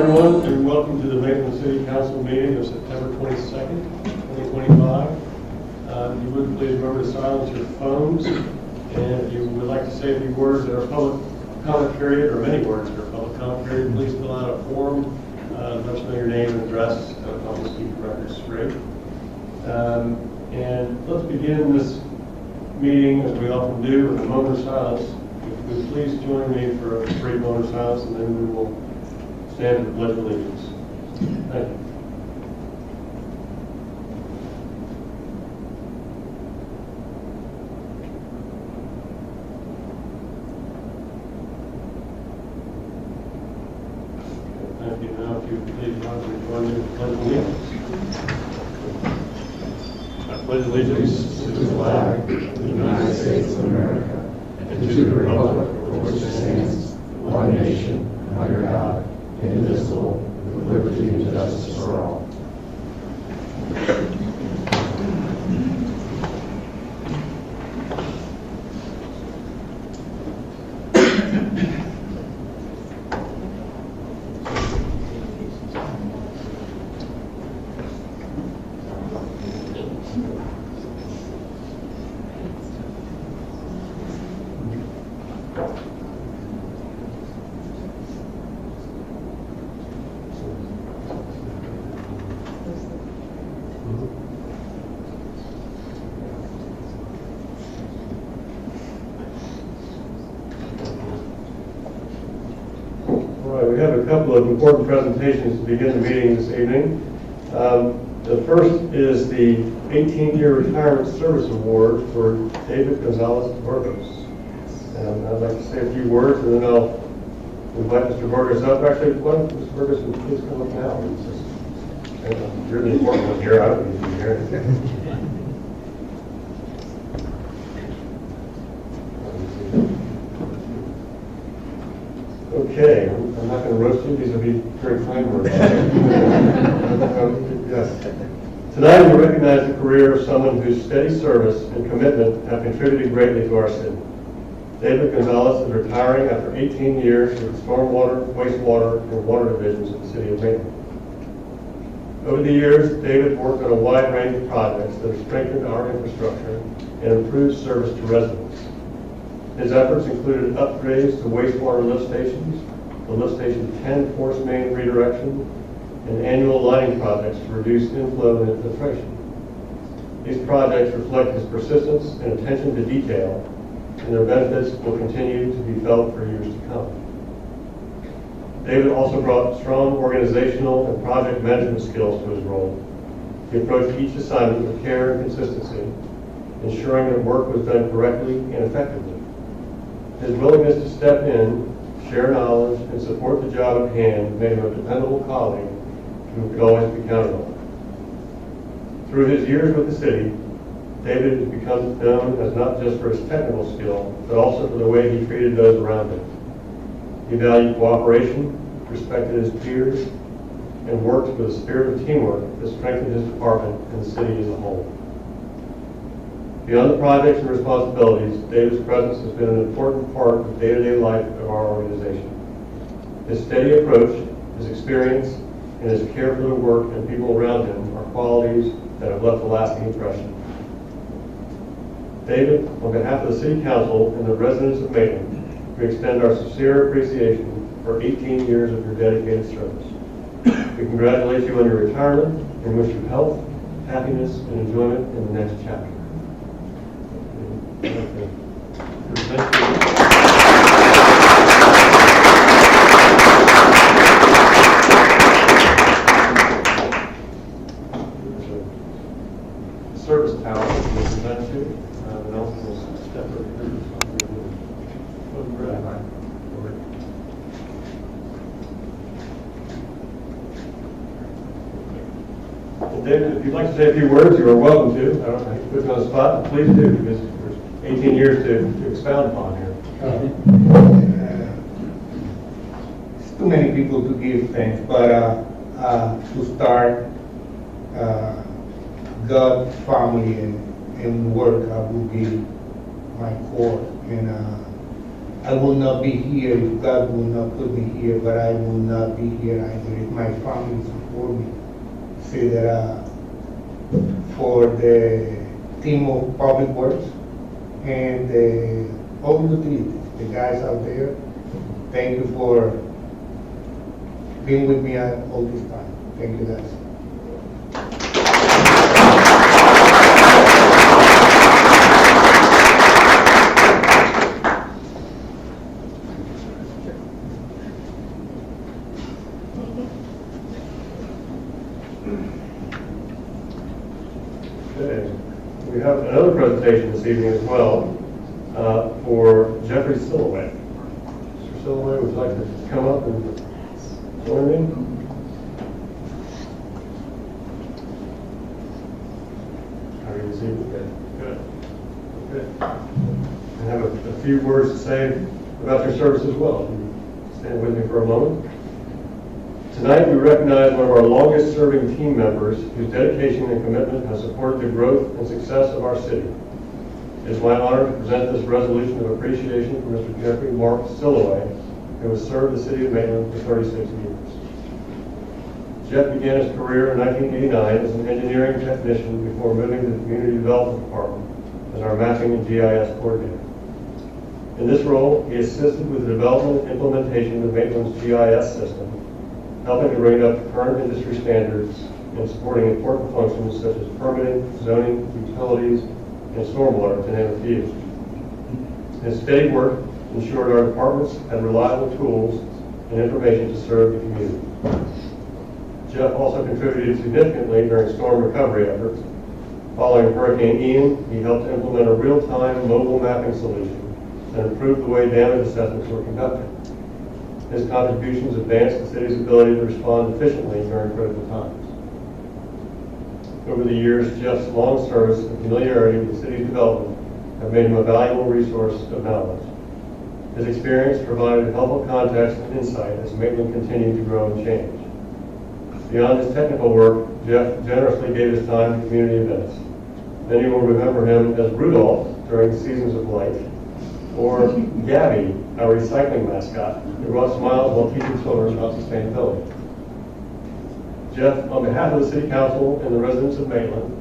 everyone, and welcome to the Maitland City Council meeting of September 22nd, 2025. You would please remember to silence your phones, and if you would like to say a few words in our public comment period, or many words in our public comment period, please fill out a form. Let us know your name and address. I'll just keep the record straight. And let's begin this meeting, as we often do, with a moment of silence. If you would please join me for a brief moment of silence, and then we will stand for the Pledge of Allegiance. Thank you. Thank you. Now, if you would please rise and join me in the Pledge of Allegiance. I pledge allegiance to the flag of the United States of America and to the republic for which it stands, one nation, under God, indivisible, with liberty and justice for all. We have a couple of important presentations to begin the meeting this evening. The first is the 18-year Retirement Service Award for David Gonzalez Burgos. And I'd like to say a few words, and then I'll invite Mr. Burgos up. Actually, why don't Mr. Burgos please come up now? You're the important one here. I don't need to be here. Okay, I'm not going to roast you. These will be very kind words. Yes. Tonight we recognize the career of someone whose steady service and commitment have contributed greatly to our city. David Gonzalez is retiring after 18 years with the stormwater, wastewater, and water divisions of the city of Maitland. Over the years, David worked on a wide range of projects that have strengthened our infrastructure and improved service to residents. His efforts included upgrades to wastewater lift stations, the lift station 10 force main redirection, and annual lining projects to reduce inflow and infiltration. These projects reflect his persistence and attention to detail, and their benefits will continue to be felt for years to come. David also brought strong organizational and project management skills to his role. He approached each assignment with care and consistency, ensuring that work was done correctly and effectively. His willingness to step in, share knowledge, and support the job at hand made him a dependable colleague who could always be counted on. Through his years with the city, David has become known as not just for his technical skill, but also for the way he treated those around him. He valued cooperation, respected his peers, and worked with a spirit of teamwork that strengthened his department and the city as a whole. Beyond the projects and responsibilities, David's presence has been an important part of the day-to-day life of our organization. His steady approach, his experience, and his care for the work and people around him are qualities that have left a lasting impression. David, on behalf of the City Council and the residents of Maitland, we extend our sincere appreciation for 18 years of your dedicated service. We congratulate you on your retirement and wish you health, happiness, and enjoyment in the next chapter. Thank you. Service tower will present to and also will step over here. Well, David, if you'd like to say a few words, you are welcome to. I don't know, you put you on the spot, but please do, because there's 18 years to expound upon here. It's too many people to give thanks, but to start, God, family, and work will be my core. And I will not be here if God will not put me here, but I will not be here either if my family support me. Say that for the team of Public Works and all the utilities, the guys out there, thank you for being with me all this time. Thank you, guys. Okay. We have another presentation this evening as well for Jeffrey Silloway. Mr. Silloway, would you like to come up and join me? How are you this evening? Good. Good. I have a few words to say about your service as well. Stand with me for a moment. Tonight, we recognize one of our longest-serving team members whose dedication and commitment has supported the growth and success of our city. It is my honor to present this resolution of appreciation for Mr. Jeffrey Mark Silloway, who has served the city of Maitland for 36 years. Jeff began his career in 1989 as an engineering technician before moving to the Community Development Department as our mapping and GIS coordinator. In this role, he assisted with the development and implementation of Maitland's GIS system, helping to bring it up to current industry standards and supporting important functions such as permitting, zoning, utilities, and stormwater, to name a few. His steady work ensured our departments had reliable tools and information to serve the community. Jeff also contributed significantly during storm recovery efforts. Following Hurricane Ian, he helped implement a real-time mobile mapping solution that improved the way damage assessments were conducted. His contributions advanced the city's ability to respond efficiently during critical times. Over the years, Jeff's long service and familiarity with the city's development have made him a valuable resource of knowledge. His experience provided helpful context and insight as Maitland continued to grow and change. Beyond his technical work, Jeff generously gave his time to community events. Many will remember him as Rudolph during Seasons of Light, or Gabby, our recycling mascot, who brought smiles while teaching children about sustainability. Jeff, on behalf of the City Council and the residents of Maitland,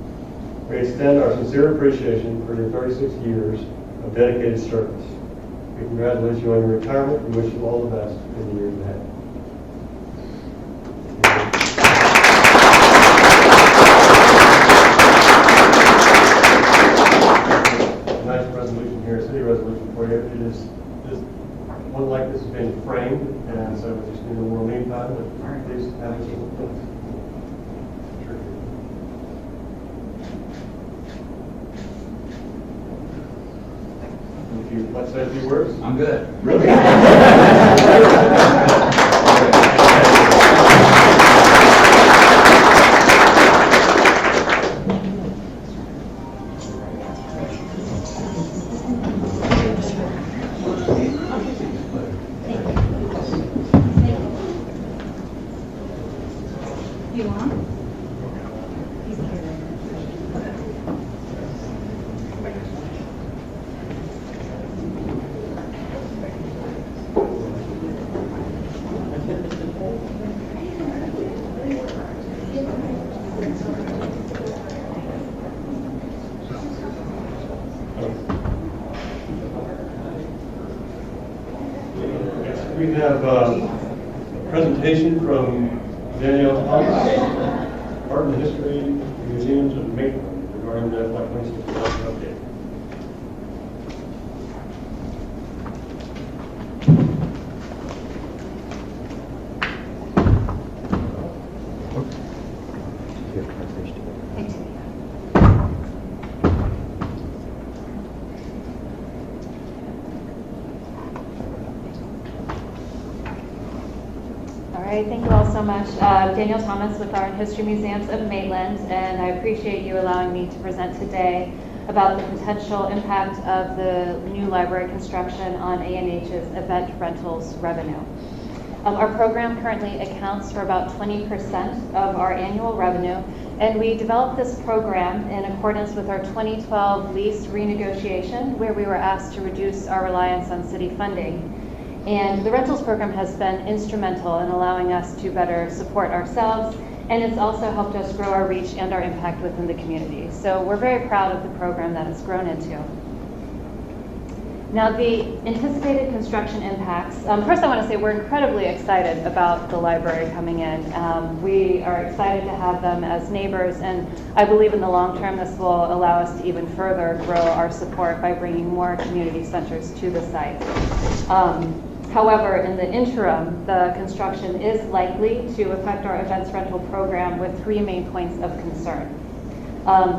we extend our sincere appreciation for your 36 years of dedicated service. We congratulate you on your retirement and wish you all the best in the years ahead. Nice resolution here, a city resolution for you. It is just one like this has been framed, and so we just need a little lead time, but please have this one, please. If you'd like to say a few words. I'm good. Really? You want? We have a presentation from Danielle Thomas, Art and History Museums of Maitland, regarding the FY26 update. All right, thank you all so much. Danielle Thomas with Art and History Museums of Maitland, and I appreciate you allowing me to present today about the potential impact of the new library construction on A&H's event rentals revenue. Our program currently accounts for about 20% of our annual revenue, And we developed this program in accordance with our 2012 lease renegotiation, where we were asked to reduce our reliance on city funding. And the rentals program has been instrumental in allowing us to better support ourselves, and it's also helped us grow our reach and our impact within the community. So we're very proud of the program that it's grown into. Now, the anticipated construction impacts. First, I want to say we're incredibly excited about the library coming in. We are excited to have them as neighbors, and I believe in the long term this will allow us to even further grow our support by bringing more community centers to the site. However, in the interim, the construction is likely to affect our events rental program with three main points of concern.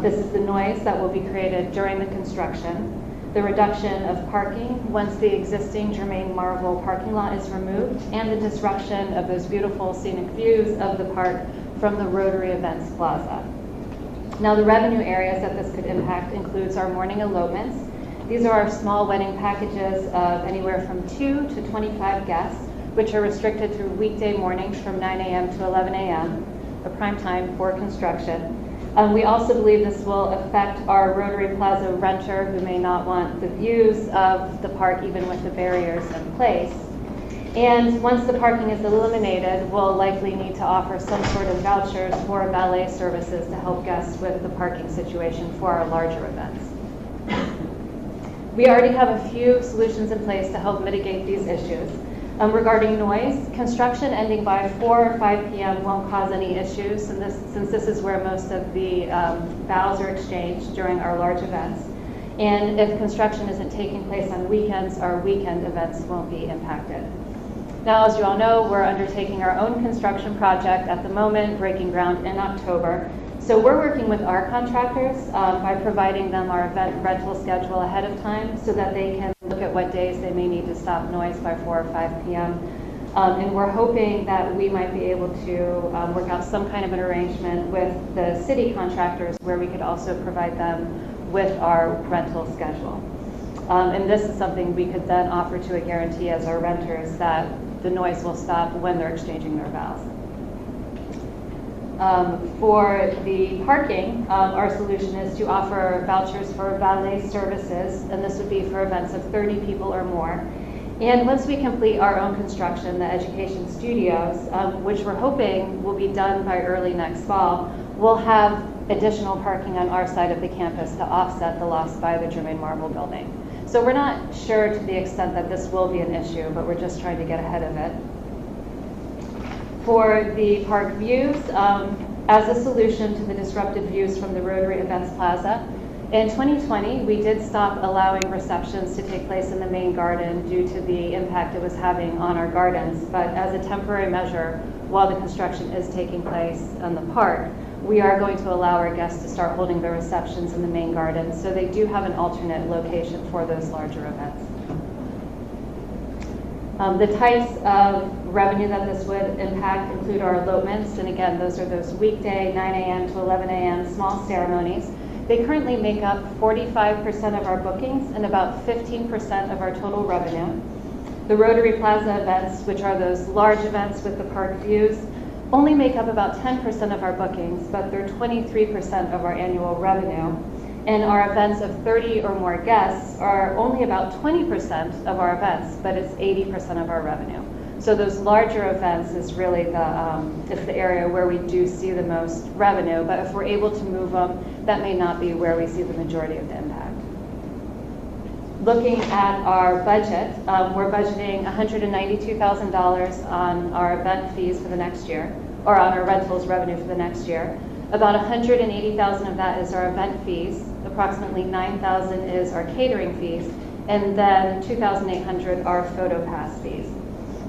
This is the noise that will be created during the construction, the reduction of parking once the existing Germain Marvel parking lot is removed, and the disruption of those beautiful scenic views of the park from the Rotary Events Plaza. Now, the revenue areas that this could impact includes our morning elopements. These are our small wedding packages of anywhere from 2 to 25 guests, which are restricted through weekday mornings from 9 a.m. to 11 a.m., a prime time for construction. We also believe this will affect our Rotary Plaza renter who may not want the views of the park even with the barriers in place. And once the parking is eliminated, we'll likely need to offer some sort of vouchers for valet services to help guests with the parking situation for our larger events. We already have a few solutions in place to help mitigate these issues. Regarding noise, construction ending by 4 or 5 p.m. won't cause any issues, and since this is where most of the vows are exchanged during our large events. And if construction isn't taking place on weekends, our weekend events won't be impacted. Now, as you all know, we're undertaking our own construction project at the moment, breaking ground in October. So we're working with our contractors by providing them our event rental schedule ahead of time so that they can look at what days they may need to stop noise by 4 or 5 p.m. And we're hoping that we might be able to work out some kind of an arrangement with the city contractors where we could also provide them with our rental schedule. And this is something we could then offer to a guarantee as our renters that the noise will stop when they're exchanging their vows. For the parking, our solution is to offer vouchers for valet services, and this would be for events of 30 people or more. And once we complete our own construction, the education studios, which we're hoping will be done by early next fall, we'll have additional parking on our side of the campus to offset the loss by the Germain Marble building. So we're not sure to the extent that this will be an issue, but we're just trying to get ahead of it. For the park views, as a solution to the disrupted views from the Rotary Events Plaza, in 2020, we did stop allowing receptions to take place in the main garden due to the impact it was having on our gardens. But as a temporary measure, while the construction is taking place in the park, we are going to allow our guests to start holding their receptions in the main garden. So they do have an alternate location for those larger events. The types of revenue that this would impact include our elopements, and again, those are those weekday 9 a.m. to 11 a.m. small ceremonies. They currently make up 45% of our bookings and about 15% of our total revenue. The Rotary Plaza events, which are those large events with the park views, only make up about 10% of our bookings, but they're 23% of our annual revenue. And our events of 30 or more guests are only about 20% of our events, but it's 80% of our revenue. So those larger events is really the area where we do see the most revenue, but if we're able to move them, that may not be where we see the majority of the impact. Looking at our budget, we're budgeting $192,000 on our event fees for the next year, or on our rentals revenue for the next year. About $180,000 of that is our event fees. Approximately $9,000 is our catering fees, and then $2,800 are photo pass fees.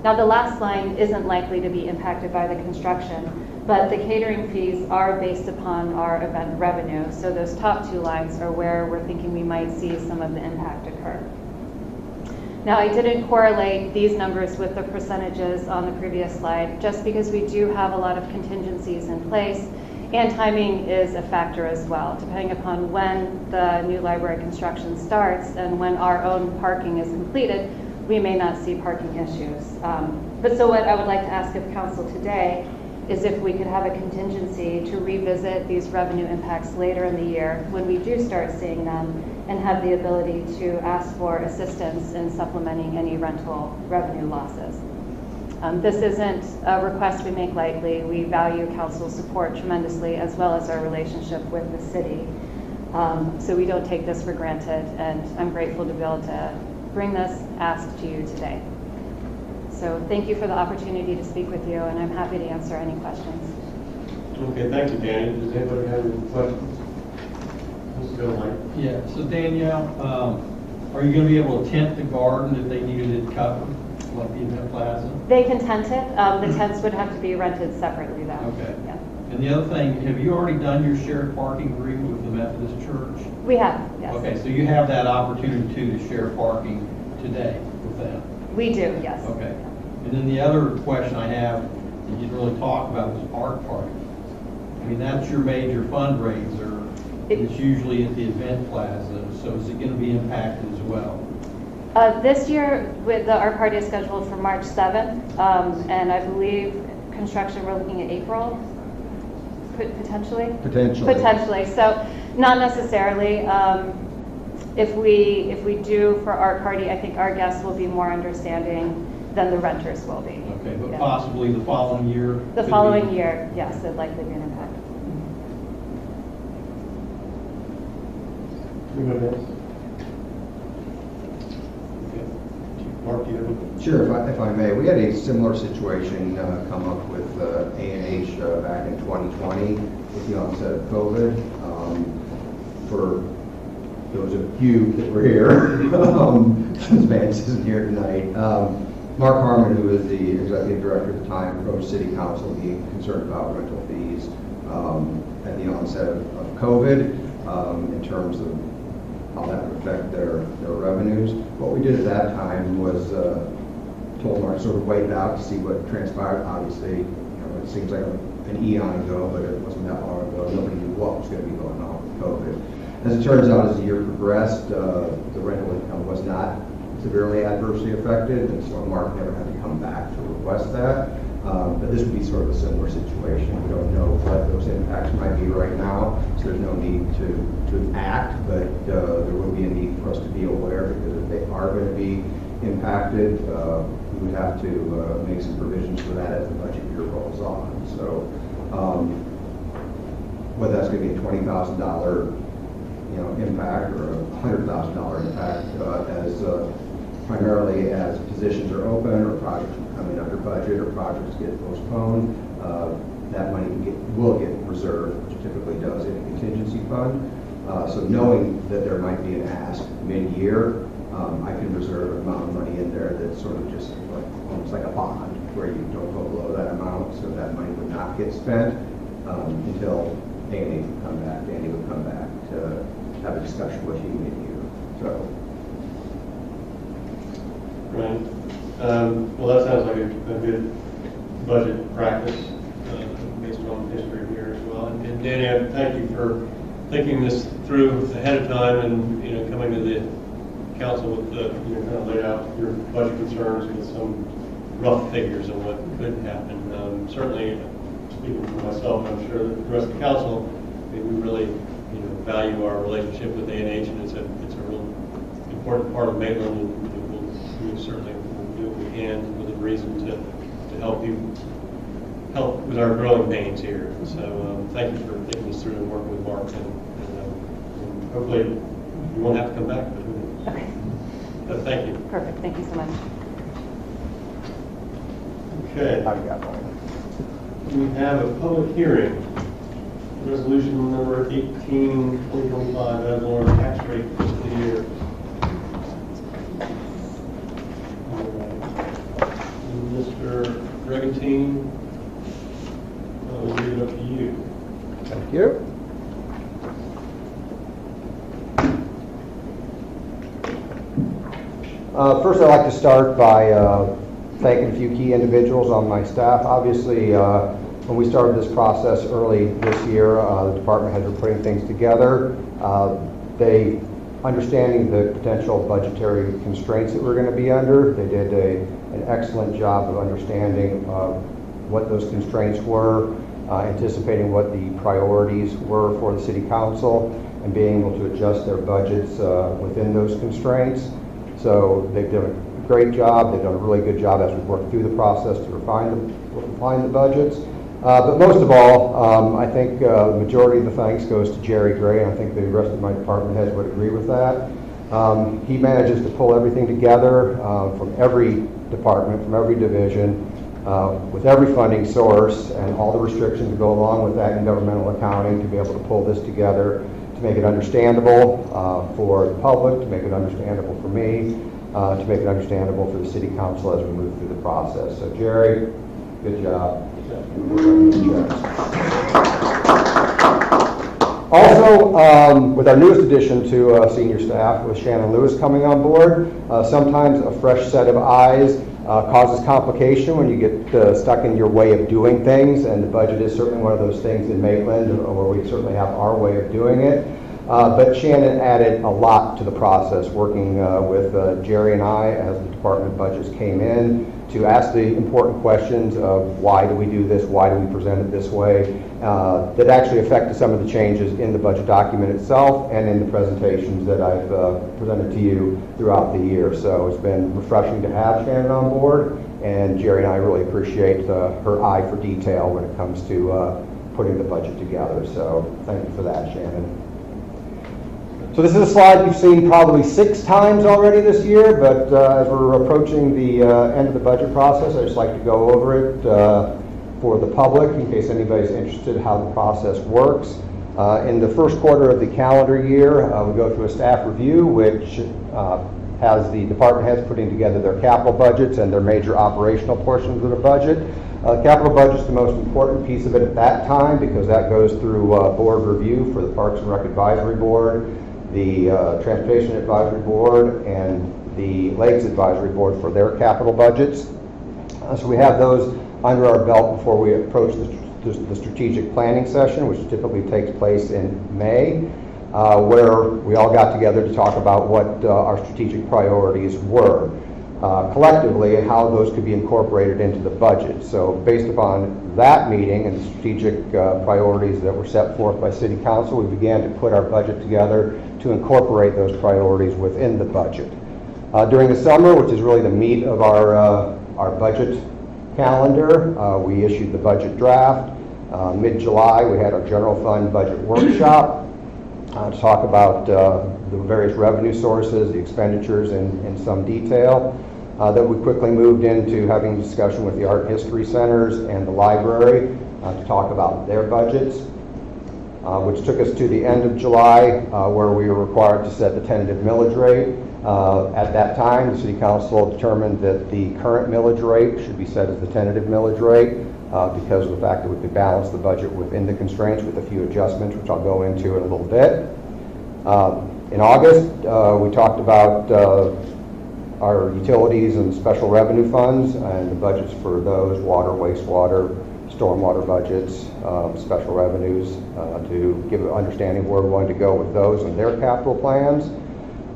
Now, the last line isn't likely to be impacted by the construction, but the catering fees are based upon our event revenue. So those top two lines are where we're thinking we might see some of the impact occur. Now, I didn't correlate these numbers with the percentages on the previous slide, just because we do have a lot of contingencies in place, and timing is a factor as well, depending upon when the new library construction starts and when our own parking is completed. We may not see parking issues. But so what I would like to ask of council today is if we could have a contingency to revisit these revenue impacts later in the year when we do start seeing them, and have the ability to ask for assistance in supplementing any rental revenue losses. This isn't a request we make lightly. We value council's support tremendously, as well as our relationship with the city. So we don't take this for granted, and I'm grateful to be able to bring this ask to you today. So thank you for the opportunity to speak with you, and I'm happy to answer any questions. Okay, thank you, Danny. Does anybody have any questions? Let's go, Mike. Yeah, so Danielle, are you going to be able to tent the garden if they needed it covered, like the event plaza? They can tent it. The tents would have to be rented separately, though. Okay. Yeah. And the other thing, have you already done your shared parking agreement with the Methodist Church? We have, yes. Okay, so you have that opportunity to share parking today with them? We do, yes. Okay. And then the other question I have that you didn't really talk about was park party. I mean, that's your major fundraiser. It's usually at the event plaza, so is it going to be impacted as well? This year, with our party is scheduled for March 7th, and I believe construction, we're looking at April, potentially? Potentially. So not necessarily. If we do for our party, I think our guests will be more understanding than the renters will be. Okay, but Yeah. possibly the following year? The following year, yes, it'd likely be an impact. Anybody else? Okay. Mark, do you have any? Sure, if I may. We had a similar situation come up with A&H back in 2020 with the onset of COVID. For those of you that were here, since Vance isn't here tonight, Mark Harmon, who was the executive director at the time, approached City Council being concerned about rental fees at the onset of COVID in terms of how that would affect their revenues. What we did at that time was told Mark to sort of wait it out to see what transpired. Obviously, it seems like an eon ago, but it wasn't that long ago. Nobody knew what was going to be going on with COVID. As it turns out, as the year progressed, the rental income was not severely adversely affected, and so Mark never had to come back to request that. But this would be sort of a similar situation. We don't know what those impacts might be right now, so there's no need to act, but there will be a need for us to be aware, because if they are going to be impacted, we would have to make some provisions for that as the budget year rolls on. So whether that's going to be a $20,000 impact or a $100,000 impact, as primarily as positions are open or projects come in under budget or projects get postponed, that money will get reserved, which typically does in a contingency fund. So knowing that there might be an ask mid-year, I can reserve an amount of money in there that's sort of just like almost like a bond, where you don't go below that amount, so that money would not get spent until Danny would come back. Danny would come back to have a discussion with you mid-year. So. Right. Well, that sounds like a good budget practice based on history here as well. And Danny, I thank you for thinking this through ahead of time and coming to the council with kind of laid out your budget concerns with some rough figures on what could happen. Certainly, speaking for myself, I'm sure that the rest of the council, we really value our relationship with A&H, and it's a real important part of Maitland, and we certainly will do what we can within reason to help with our growing pains here. So thank you for thinking this through and working with Mark, and hopefully you won't have to come back. But Okay. But thank you. Perfect. Thank you so much. Okay. We have a public hearing. Resolution number 18, 2025, ad valorem tax rate for the year. Mr. Brigantine, I'll leave it up to you. Thank you. First, I'd like to start by thanking a few key individuals on my staff. Obviously, when we started this process early this year, the department heads were putting things together. They, understanding the potential budgetary constraints that we're going to be under, they did an excellent job of understanding what those constraints were, anticipating what the priorities were for the city council, and being able to adjust their budgets within those constraints. So they've done a great job. They've done a really good job as we've worked through the process to refine the budgets. But most of all, I think the majority of the thanks goes to Jerry Gray, and I think the rest of my department heads would agree with that. He manages to pull everything together from every department, from every division, with every funding source and all the restrictions that go along with that in governmental accounting, to be able to pull this together, to make it understandable for the public, to make it understandable for me, to make it understandable for the city council as we move through the process. So Jerry, good job. Also, with our newest addition to senior staff, with Shannon Lewis coming on board, sometimes a fresh set of eyes causes complication when you get stuck in your way of doing things, and the budget is certainly one of those things in Maitland where we certainly have our way of doing it. But Shannon added a lot to the process, working with Jerry and I as the department budgets came in, to ask the important questions of why do we do this, why do we present it this way, that actually affected some of the changes in the budget document itself and in the presentations that I've presented to you throughout the year. So it's been refreshing to have Shannon on board, and Jerry and I really appreciate her eye for detail when it comes to putting the budget together. So thank you for that, Shannon. So this is a slide you've seen probably 6 times already this year, but as we're approaching the end of the budget process, I'd just like to go over it for the public in case anybody's interested how the process works. In the first quarter of the calendar year, we go through a staff review, which has the department heads putting together their capital budgets and their major operational portions of the budget. Capital budget's the most important piece of it at that time, because that goes through board review for the Parks and Rec Advisory Board, the Transportation Advisory Board, and the Lakes Advisory Board for their capital budgets. So we have those under our belt before we approach the strategic planning session, which typically takes place in May, where we all got together to talk about what our strategic priorities were collectively and how those could be incorporated into the budget. So based upon that meeting and the strategic priorities that were set forth by City Council, we began to put our budget together to incorporate those priorities within the budget. During the summer, which is really the meat of our budget calendar, we issued the budget draft. Mid-July, we had our general fund budget workshop to talk about the various revenue sources, the expenditures in some detail. Then we quickly moved into having a discussion with the art history centers and the library to talk about their budgets, which took us to the end of July, where we were required to set the tentative millage rate. At that time, the City Council determined that the current millage rate should be set as the tentative millage rate because of the fact that we could balance the budget within the constraints with a few adjustments, which I'll go into in a little bit. In August, we talked about our utilities and special revenue funds and the budgets for those, water, wastewater, stormwater budgets, special revenues, to give an understanding of where we wanted to go with those and their capital plans,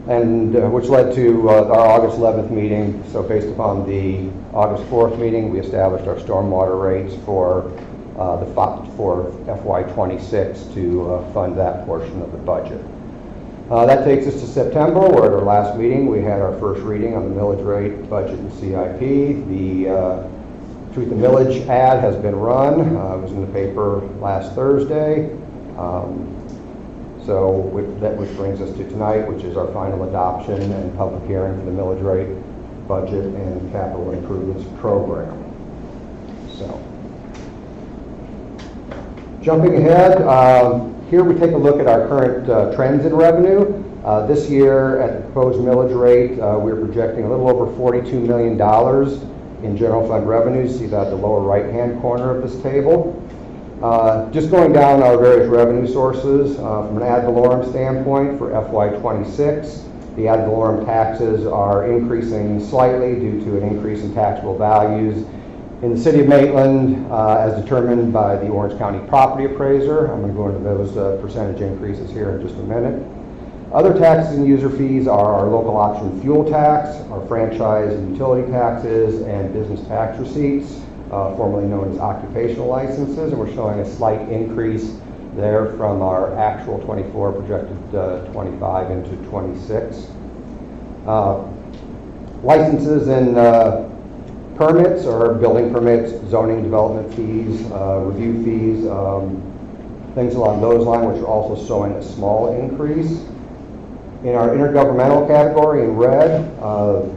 and which led to our August 11th meeting. So based upon the August 4th meeting, we established our stormwater rates for FY26 to fund that portion of the budget. That takes us to September, where at our last meeting we had our first reading on the millage rate, budget, and CIP. The Truth and Millage ad has been run. It was in the paper last Thursday. Which brings us to tonight, which is our final adoption and public hearing for the millage rate, budget, and capital improvements program. So, jumping ahead, here we take a look at our current trends in revenue. This year, at the proposed millage rate, we're projecting a little over $42 million in general fund revenues. See that at the lower right-hand corner of this table. Just going down our various revenue sources, from an ad valorem standpoint for FY26, the ad valorem taxes are increasing slightly due to an increase in taxable values in the city of Maitland, as determined by the Orange County property appraiser. I'm going to go into those percentage increases here in just a minute. Other taxes and user fees are our local option fuel tax, our franchise and utility taxes, and business tax receipts. formerly known as occupational licenses, and we're showing a slight increase there from our actual 24 projected 25 into 26. Licenses and permits or building permits, zoning development fees, review fees, things along those lines, which are also showing a small increase. In our intergovernmental category in red,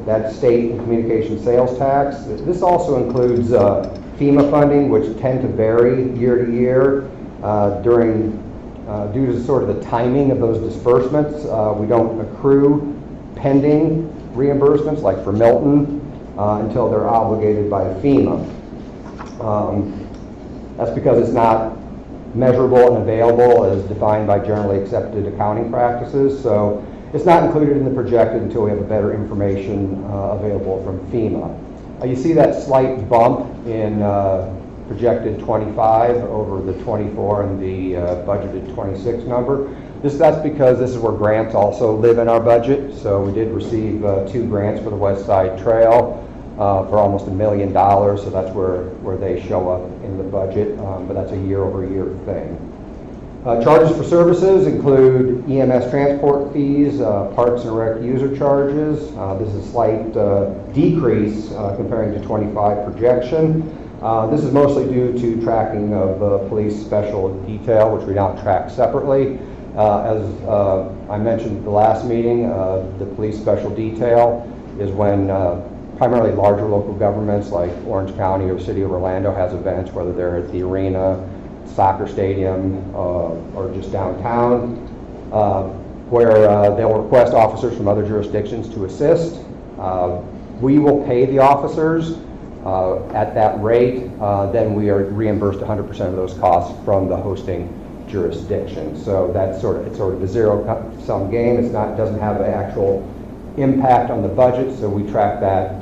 that's state and communication sales tax. This also includes FEMA funding, which tend to vary year to year. Due to sort of the timing of those disbursements, we don't accrue pending reimbursements, like for Milton, until they're obligated by FEMA. That's because it's not measurable and available as defined by generally accepted accounting practices. So it's not included in the projected until we have a better information available from FEMA. You see that slight bump in projected 25 over the 24 and the budgeted 26 number. That's because this is where grants also live in our budget. So we did receive 2 grants for the West Side Trail for almost $1 million. So that's where they show up in the budget, but that's a year-over-year thing. Charges for services include EMS transport fees, parks and rec user charges. This is a slight decrease comparing to 25 projection. This is mostly due to tracking of police special detail, which we now track separately. As I mentioned at the last meeting, the police special detail is when primarily larger local governments like Orange County or City of Orlando has events, whether they're at the arena, soccer stadium, or just downtown, where they'll request officers from other jurisdictions to assist. We will pay the officers at that rate, then we are reimbursed 100% of those costs from the hosting jurisdiction. So that's it's sort of a zero-sum game. It doesn't have an actual impact on the budget, so we track that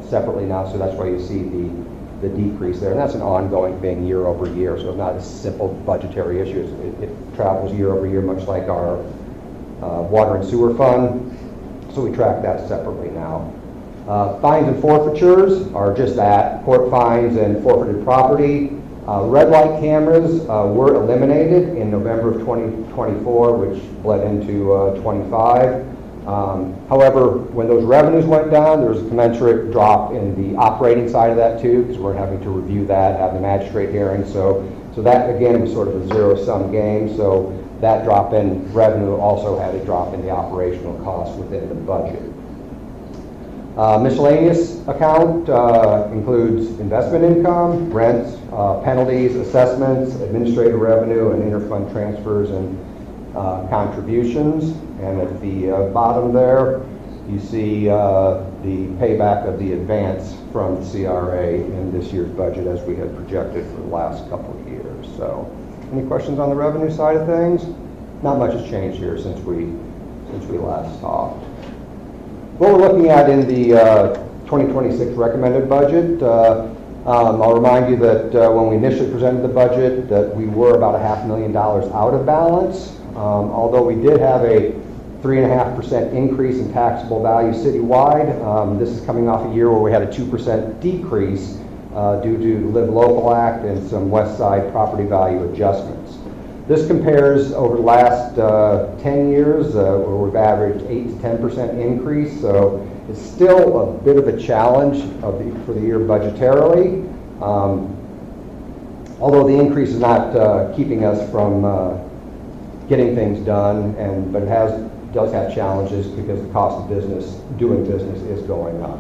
separately now. So that's why you see the decrease there, and that's an ongoing thing year over year. So it's not a simple budgetary issue. It travels year over year, much like our water and sewer fund. So we track that separately now. Fines and forfeitures are just that, court fines and forfeited property. Red light cameras were eliminated in November of 2024, which bled into 25. However, when those revenues went down, there was a commensurate drop in the operating side of that too, because we're having to review that, have the magistrate hearing. So that again was sort of a zero-sum game. So that drop in revenue also had a drop in the operational costs within the budget. Miscellaneous account includes investment income, rents, penalties, assessments, administrative revenue, and interfund transfers and contributions. And at the bottom there, you see the payback of the advance from the CRA in this year's budget as we had projected for the last couple of years. So, any questions on the revenue side of things? Not much has changed here since we last talked. What we're looking at in the 2026 recommended budget, I'll remind you that when we initially presented the budget, that we were about $500,000 out of balance. Although we did have a 3.5% increase in taxable value citywide. This is coming off a year where we had a 2% decrease due to the Live Local Act and some West Side property value adjustments. This compares over the last 10 years where we've averaged 8 to 10% increase, so it's still a bit of a challenge for the year budgetarily. Although the increase is not keeping us from getting things done, but it does have challenges because the cost of doing business is going up.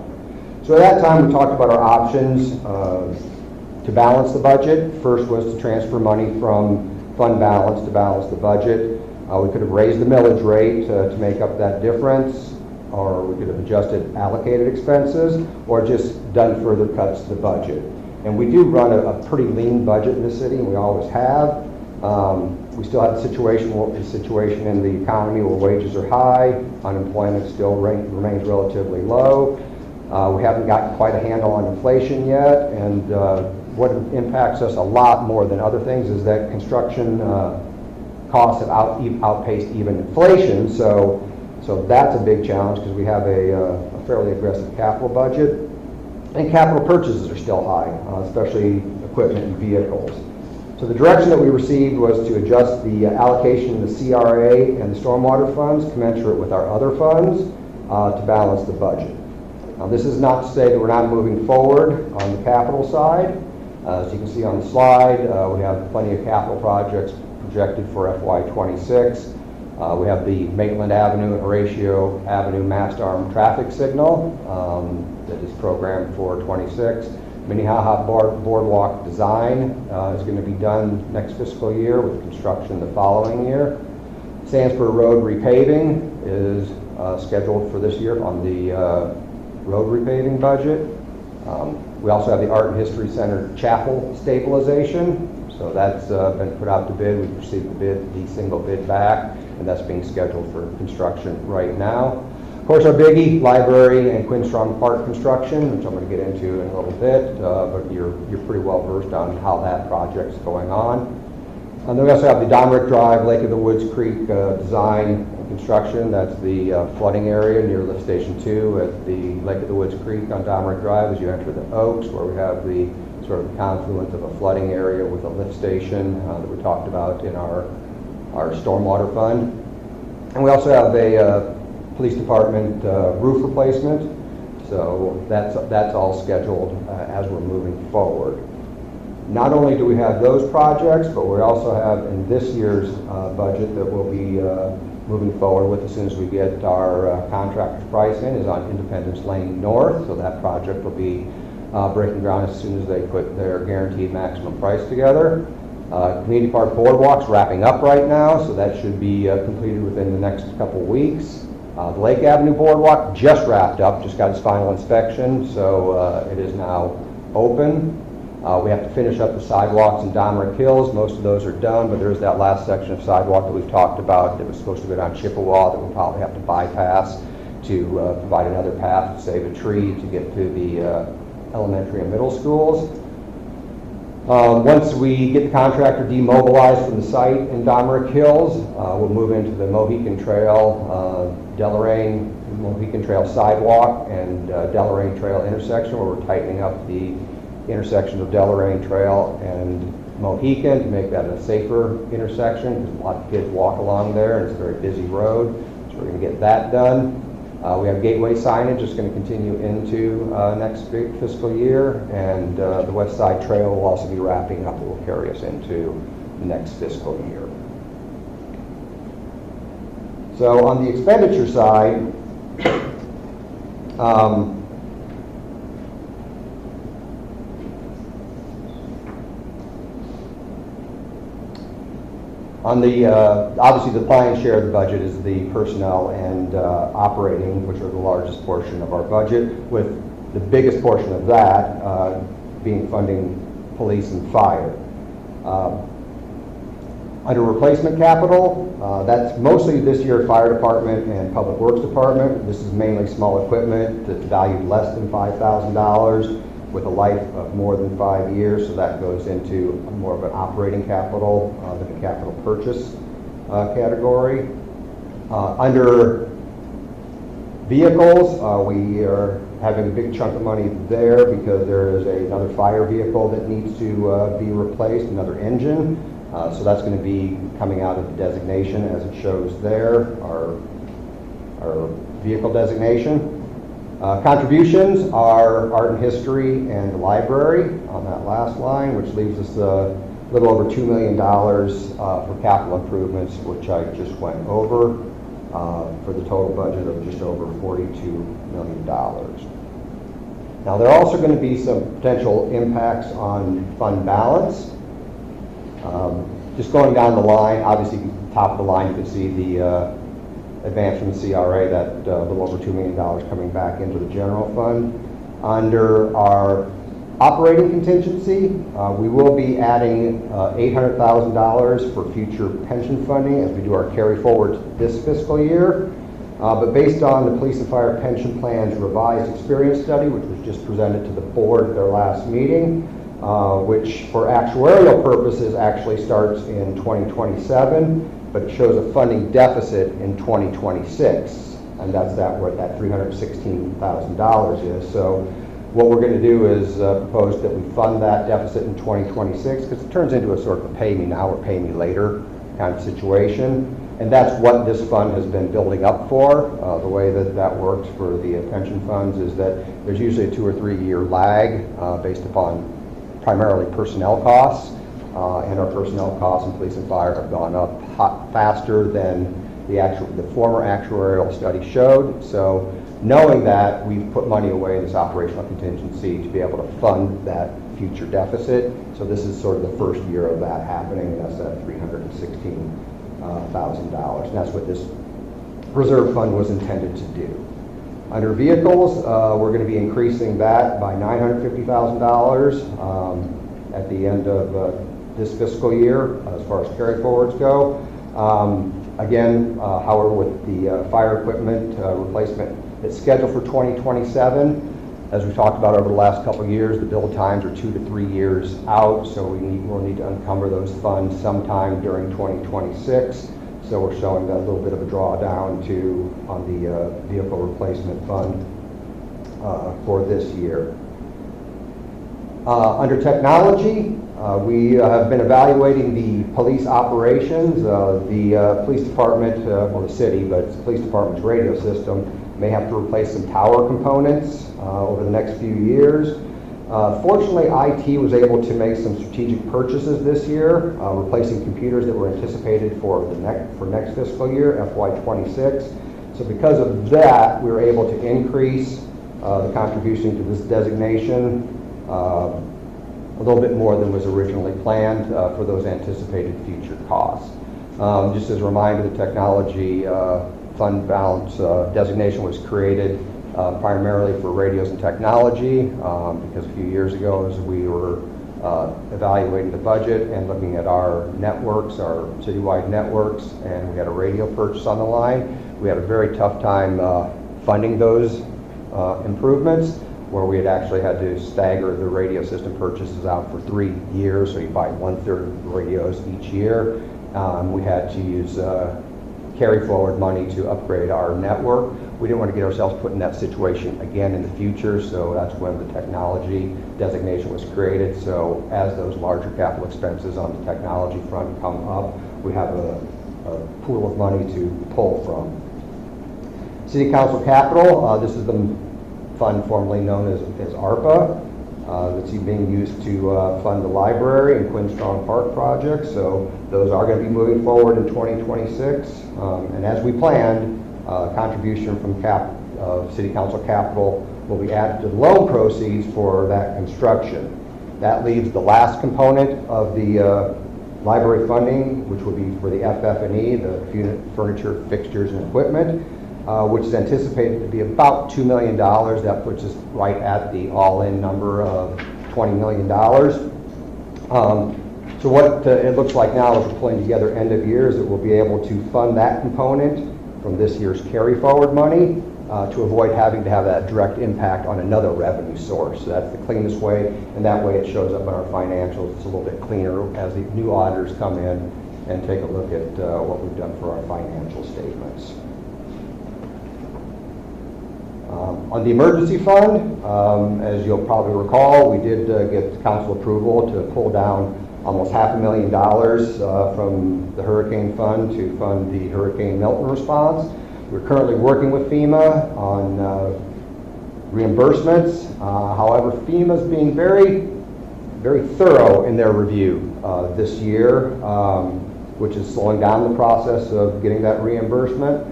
So at that time we talked about our options to balance the budget. First was to transfer money from fund balance to balance the budget. We could have raised the millage rate to make up that difference, or we could have adjusted allocated expenses, or just done further cuts to the budget. And we do run a pretty lean budget in the city, and we always have. We still have the situation in the economy where wages are high, unemployment still remains relatively low. We haven't got quite a handle on inflation yet, and what impacts us a lot more than other things is that construction costs have outpaced even inflation. So that's a big challenge because we have a fairly aggressive capital budget. And capital purchases are still high, especially equipment and vehicles. So the direction that we received was to adjust the allocation of the CRA and the stormwater funds commensurate with our other funds to balance the budget. Now, this is not to say that we're not moving forward on the capital side. As you can see on the slide, we have plenty of capital projects projected for FY26. We have the Maitland Avenue and Horatio Avenue mast arm traffic signal that is programmed for 26. Minnehaha Boardwalk design is going to be done next fiscal year with construction the following year. Sandsburg Road repaving is scheduled for this year on the road repaving budget. We also have the Art and History Center chapel stabilization. So that's been put out to bid. We've received the single bid back, and that's being scheduled for construction right now. Of course, our biggie, library and Quinstrong Park construction, which I'm going to get into in a little bit, but you're pretty well versed on how that project's going on. And then we also have the Domrick Drive, Lake of the Woods Creek design and construction. That's the flooding area near Lift Station 2 at the Lake of the Woods Creek on Domrick Drive as you enter the Oaks, where we have the sort of confluence of a flooding area with a lift station that we talked about in our stormwater fund. And we also have a police department roof replacement. So that's all scheduled as we're moving forward. Not only do we have those projects, but we also have in this year's budget that we'll be moving forward with as soon as we get our contractor's price in is on Independence Lane North. So that project will be breaking ground as soon as they put their guaranteed maximum price together. Community Park Boardwalk's wrapping up right now, so that should be completed within the next couple weeks. The Lake Avenue Boardwalk just wrapped up, just got its final inspection, so it is now open. We have to finish up the sidewalks in Domrick Hills. Most of those are done, but there is that last section of sidewalk that we've talked about that was supposed to go down Chippewa that we'll probably have to bypass to provide another path to save a tree to get to the elementary and middle schools. Once we get the contractor demobilized from the site in Domrick Hills, we'll move into the Mohican Trail, Mohican Trail sidewalk and Deloraine Trail intersection, where we're tightening up the intersection of Deloraine Trail and Mohican to make that a safer intersection, because a lot of kids walk along there and it's a very busy road, so we're going to get that done. We have gateway signage that's going to continue into next fiscal year, and the West Side Trail will also be wrapping up. It will carry us into next fiscal year. So on the expenditure side, on the, obviously the lion's share of the budget is the personnel and operating, which are the largest portion of our budget, with the biggest portion of that being funding police and fire. Under replacement capital, that's mostly this year fire department and public works department. This is mainly small equipment that's valued less than $5,000 with a life of more than 5 years, so that goes into more of an operating capital than a capital purchase category. Under vehicles, we are having a big chunk of money there because there is another fire vehicle that needs to be replaced, another engine. So that's going to be coming out of the designation as it shows there, our vehicle designation. Contributions are art and history and the library on that last line, which leaves us a little over $2 million for capital improvements, which I just went over, for the total budget of just over $42 million. Now, there are also going to be some potential impacts on fund balance. Just going down the line, obviously, top of the line, you can see the advance from the CRA, that little over $2 million coming back into the general fund. Under our operating contingency, we will be adding $800,000 for future pension funding as we do our carry forward this fiscal year. But based on the police and fire pension plan's revised experience study, which was just presented to the board at their last meeting, which for actuarial purposes actually starts in 2027, but it shows a funding deficit in 2026, and that's what that $316,000 is. So what we're going to do is propose that we fund that deficit in 2026, because it turns into a sort of a pay me now or pay me later kind of situation. And that's what this fund has been building up for. The way that that works for the pension funds is that there's usually a 2 or 3 year lag based upon primarily personnel costs. And our personnel costs in police and fire have gone up faster than the former actuarial study showed. So knowing that, we've put money away in this operational contingency to be able to fund that future deficit. So this is sort of the first year of that happening, and that's that $316,000. And that's what this reserve fund was intended to do. Under vehicles, we're going to be increasing that by $950,000 at the end of this fiscal year as far as carry forwards go. Again, however, with the fire equipment replacement, it's scheduled for 2027. As we've talked about over the last couple of years, the build times are 2 to 3 years out, so we'll need to encumber those funds sometime during 2026. So we're showing that a little bit of a drawdown on the vehicle replacement fund for this year. Under technology, we have been evaluating the police operations. The police department, well, the city, but it's the police department's radio system may have to replace some tower components over the next few years. Fortunately, IT was able to make some strategic purchases this year, replacing computers that were anticipated for next fiscal year, FY26. So because of that, we were able to increase the contribution to this designation a little bit more than was originally planned for those anticipated future costs. Just as a reminder, the technology fund balance designation was created primarily for radios and technology, because a few years ago, as we were evaluating the budget and looking at our networks, our citywide networks, and we had a radio purchase on the line, we had a very tough time funding those improvements, where we had actually had to stagger the radio system purchases out for 3 years, so you buy 1/3 of the radios each year. We had to use carry forward money to upgrade our network. We didn't want to get ourselves put in that situation again in the future, so that's when the technology designation was created. So as those larger capital expenses on the technology front come up, we have a pool of money to pull from. City Council Capital, this is the fund formerly known as ARPA. That's being used to fund the library and Quinn Strong Park projects. So those are going to be moving forward in 2026. And as we planned, contribution from City Council Capital will be added to the loan proceeds for that construction. That leaves the last component of the library funding, which will be for the FF&E, the furniture, fixtures, and equipment, which is anticipated to be about $2 million. That puts us right at the all-in number of $20 million. So what it looks like now is we're pulling together end of years that we'll be able to fund that component from this year's carry forward money to avoid having to have that direct impact on another revenue source. So that's the cleanest way, and that way it shows up in our financials. It's a little bit cleaner as the new auditors come in and take a look at what we've done for our financial statements. On the emergency fund, as you'll probably recall, we did get council approval to pull down almost $500,000 from the hurricane fund to fund the Hurricane Milton response. We're currently working with FEMA on reimbursements. However, FEMA's being very, very thorough in their review this year, which is slowing down the process of getting that reimbursement.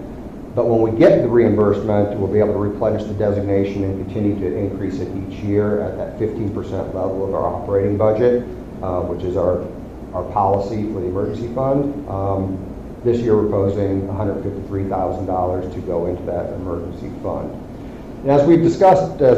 But when we get the reimbursement, we'll be able to replenish the designation and continue to increase it each year at that 15% level of our operating budget, which is our policy for the emergency fund. This year we're proposing $153,000 to go into that emergency fund. And as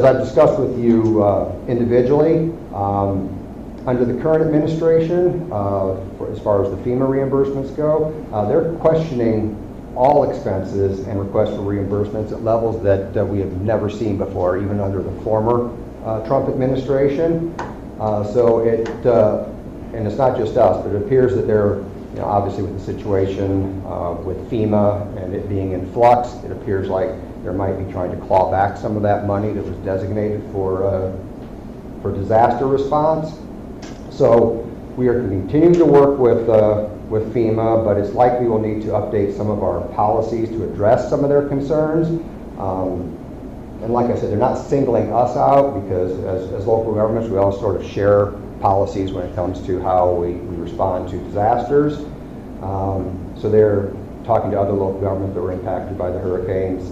I've discussed with you individually, under the current administration, as far as the FEMA reimbursements go, they're questioning all expenses and requests for reimbursements at levels that we have never seen before, even under the former Trump administration. And it's not just us, but it appears that they're Obviously with the situation with FEMA and it being in flux, it appears like there might be trying to claw back some of that money that was designated for disaster response. So we are continuing to work with FEMA, but it's likely we'll need to update some of our policies to address some of their concerns. And like I said, they're not singling us out because as local governments, we all sort of share policies when it comes to how we respond to disasters. So they're talking to other local governments that were impacted by the hurricanes.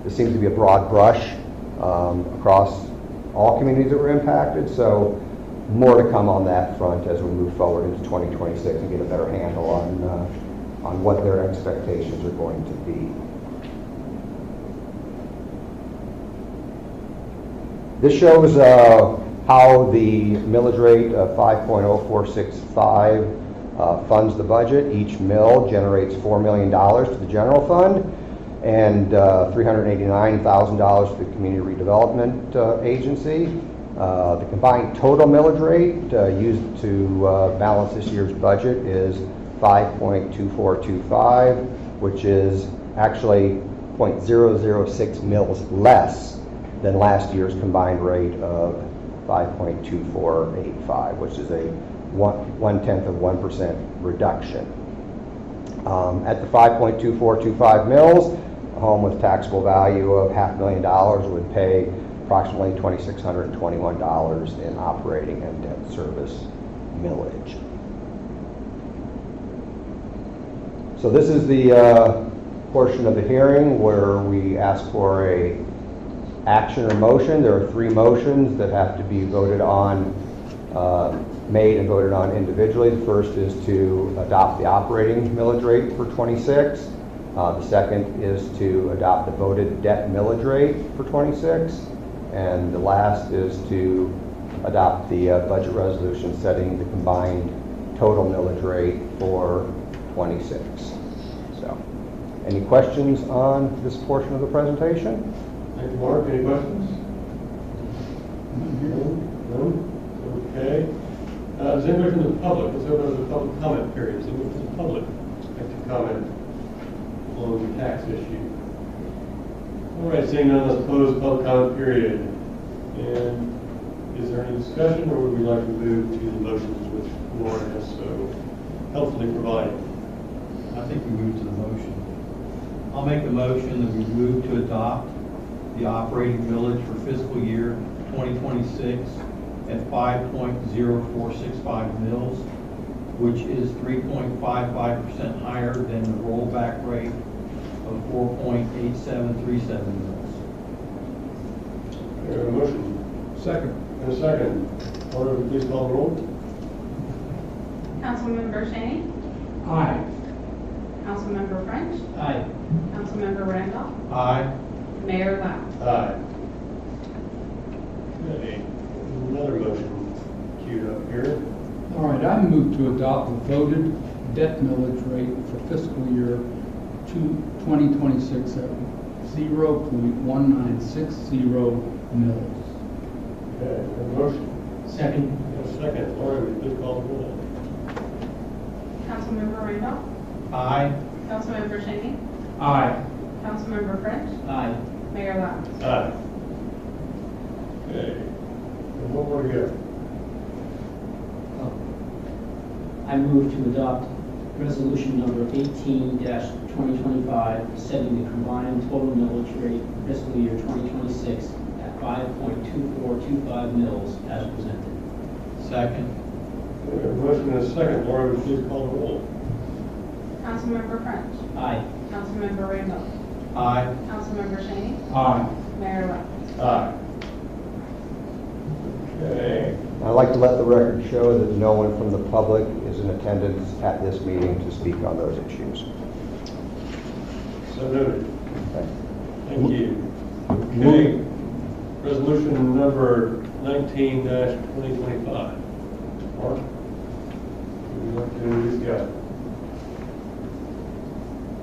There seems to be a broad brush across all communities that were impacted. So more to come on that front as we move forward into 2026 and get a better handle on what their expectations are going to be. This shows how the millage rate of 5.0465 funds the budget. Each mill generates $4 million to the general fund and $389,000 to the Community Redevelopment Agency. The combined total millage rate used to balance this year's budget is 5.2425, which is actually 0.006 mils less than last year's combined rate of 5.2485, which is a 0.1% reduction. At the 5.2425 mils, a home with taxable value of $500,000 would pay approximately $2,621 in operating and debt service millage. So this is the portion of the hearing where we ask for a action or motion. There are 3 motions that have to be voted on, made and voted on individually. The first is to adopt the operating millage rate for 26. The second is to adopt the voted debt millage rate for 26. And the last is to adopt the budget resolution setting the combined total millage rate for 26. So, any questions on this portion of the presentation? Thank you, Mark. Any questions? No? Okay. Is anybody from the public? Let's open up the public comment period. Is anybody from the public like to comment on the tax issue? All right, seeing none, let's close the public comment period. And is there any discussion, or would we like to move to the motions which Lauren has so helpfully provided? I think we move to the motion. I'll make the motion that we move to adopt the operating millage for fiscal year 2026 at 5.0465 mils, which is 3.55% higher than the rollback rate of 4.8737 mils. There a motion? Second. And a second. Order, please call the roll. Councilmember Shaney? Aye. Councilmember French? Aye. Councilmember Randolph? Aye. Mayor Lau? Aye. Okay, another motion queued up here. All right, I move to adopt the voted debt millage rate for fiscal year 2026 at 0.1960 mils. Okay, a motion. Second. And a second. Laura, would you please call the roll? Councilmember Randolph? Aye. Councilmember Shaney? Aye. Councilmember French? Aye. Mayor Lau? Aye. Okay. And one more to go. I move to adopt resolution number 18-2025, setting the combined total millage rate for fiscal year 2026 at 5.2425 mils as presented. Second. We have a motion and a second. Laura, would you please call the roll? Councilmember French? Aye. Councilmember Randolph? Aye. Councilmember Shaney? Aye. Mayor Lau? Aye. Okay. I'd like to let the record show that no one from the public is in attendance at this meeting to speak on those issues. So noted. Okay. Thank you. Okay. Resolution number 19-2025. Mark, would you like to introduce the item?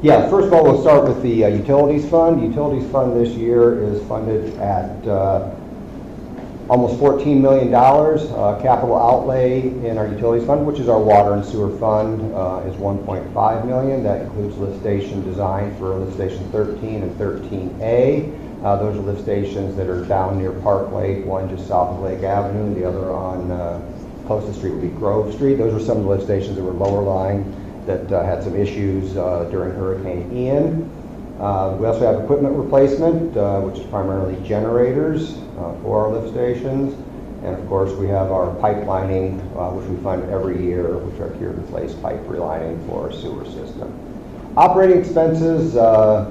Yeah, first of all, we'll start with the utilities fund. The utilities fund this year is funded at Almost $14 million capital outlay in our utilities fund, which is our water and sewer fund, is $1.5 million. That includes lift station design for lift station 13 and 13A. Those are lift stations that are down near Park Lake, one just south of Lake Avenue, and the other on closest street would be Grove Street. Those are some of the lift stations that were lower lying that had some issues during Hurricane Ian. We also have equipment replacement, which is primarily generators for our lift stations. And of course, we have our pipelining, which we fund every year, which are here to replace pipe relining for our sewer system. Operating expenses are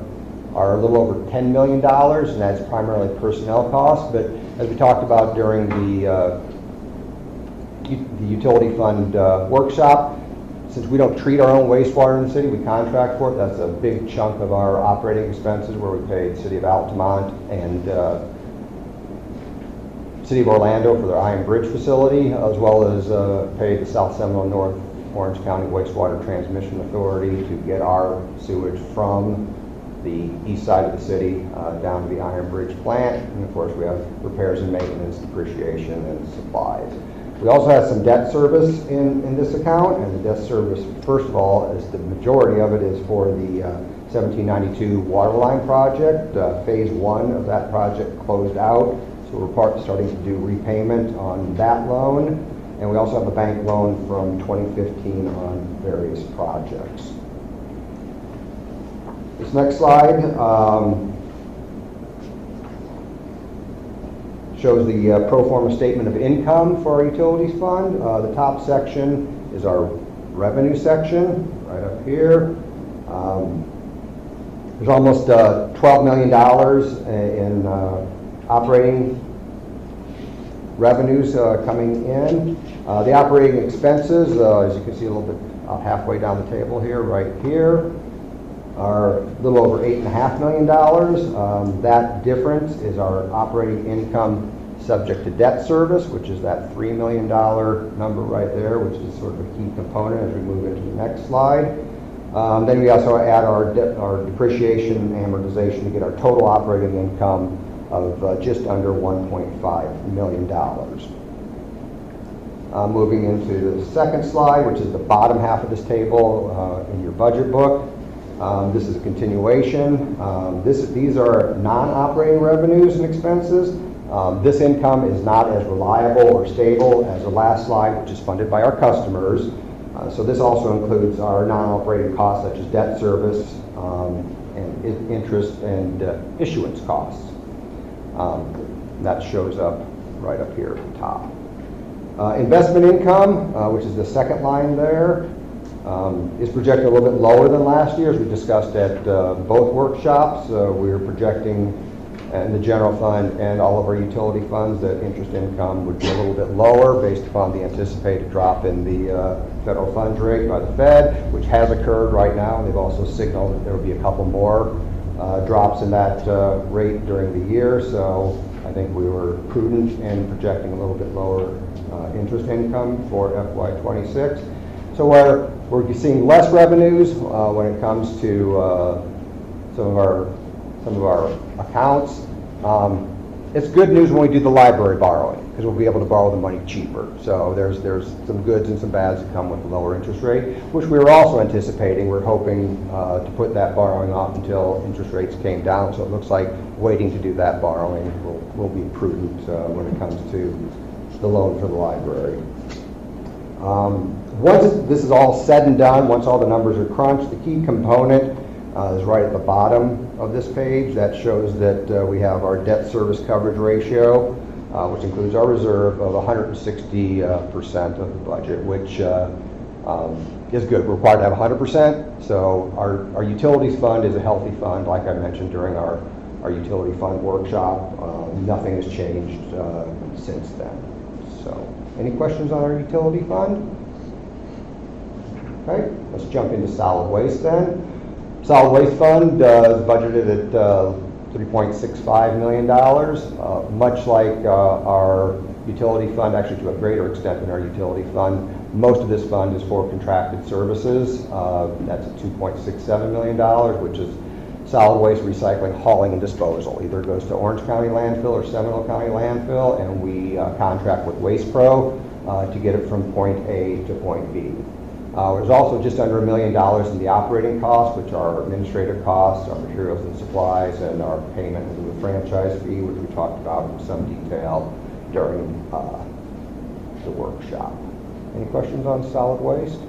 a little over $10 million, and that's primarily personnel costs. But as we talked about during the utility fund workshop, since we don't treat our own wastewater in the city, we contract for it. That's a big chunk of our operating expenses, where we pay the City of Altamont and City of Orlando for their Iron Bridge facility, as well as pay the South Seminole North Orange County Wastewater Transmission Authority to get our sewage from the east side of the city down to the Iron Bridge plant. And of course, we have repairs and maintenance, depreciation, and supplies. We also have some debt service in this account, and the debt service, first of all, is the majority of it is for the 1792 water line project. Phase 1 of that project closed out, so we're starting to do repayment on that loan. And we also have a bank loan from 2015 on various projects. This next slide shows the pro forma statement of income for our utilities fund. The top section is our revenue section, right up here. There's almost $12 million in operating revenues coming in. The operating expenses, as you can see a little bit halfway down the table here, right here, are a little over $8.5 million. That difference is our operating income subject to debt service, which is that $3 million number right there, which is sort of a key component as we move into the next slide. Then we also add our depreciation and amortization to get our total operating income of just under $1.5 million. Moving into the second slide, which is the bottom half of this table in your budget book. This is a continuation. These are non-operating revenues and expenses. This income is not as reliable or stable as the last slide, which is funded by our customers. So this also includes our non-operating costs, such as debt service and interest and issuance costs. That shows up right up here at the top. Investment income, which is the second line there, is projected a little bit lower than last year. As we discussed at both workshops, we are projecting in the general fund and all of our utility funds that interest income would be a little bit lower based upon the anticipated drop in the federal funds rate by the Fed, which has occurred right now, and they've also signaled that there will be a couple more drops in that rate during the year. So I think we were prudent in projecting a little bit lower interest income for FY26. So we're seeing less revenues when it comes to some of our accounts. It's good news when we do the library borrowing, because we'll be able to borrow the money cheaper. So there's some goods and some bads that come with the lower interest rate, which we were also anticipating. We're hoping to put that borrowing off until interest rates came down. So it looks like waiting to do that borrowing will be prudent when it comes to the loan for the library. Once this is all said and done, once all the numbers are crunched, the key component is right at the bottom of this page. That shows that we have our debt service coverage ratio, which includes our reserve of 160% of the budget, which is good. We're required to have 100%. So our utilities fund is a healthy fund, like I mentioned during our utility fund workshop. Nothing has changed since then. So, any questions on our utility fund? Okay, let's jump into solid waste then. Solid waste fund is budgeted at $3.65 million. Much like our utility fund, actually to a greater extent than our utility fund, most of this fund is for contracted services. That's at $2.67 million, which is solid waste recycling, hauling, and disposal. Either it goes to Orange County landfill or Seminole County landfill, and we contract with Waste Pro to get it from point A to point B. There's also just under $1 million in the operating costs, which are administrative costs, our materials and supplies, and our payment of the franchise fee, which we talked about in some detail during the workshop. Any questions on solid waste?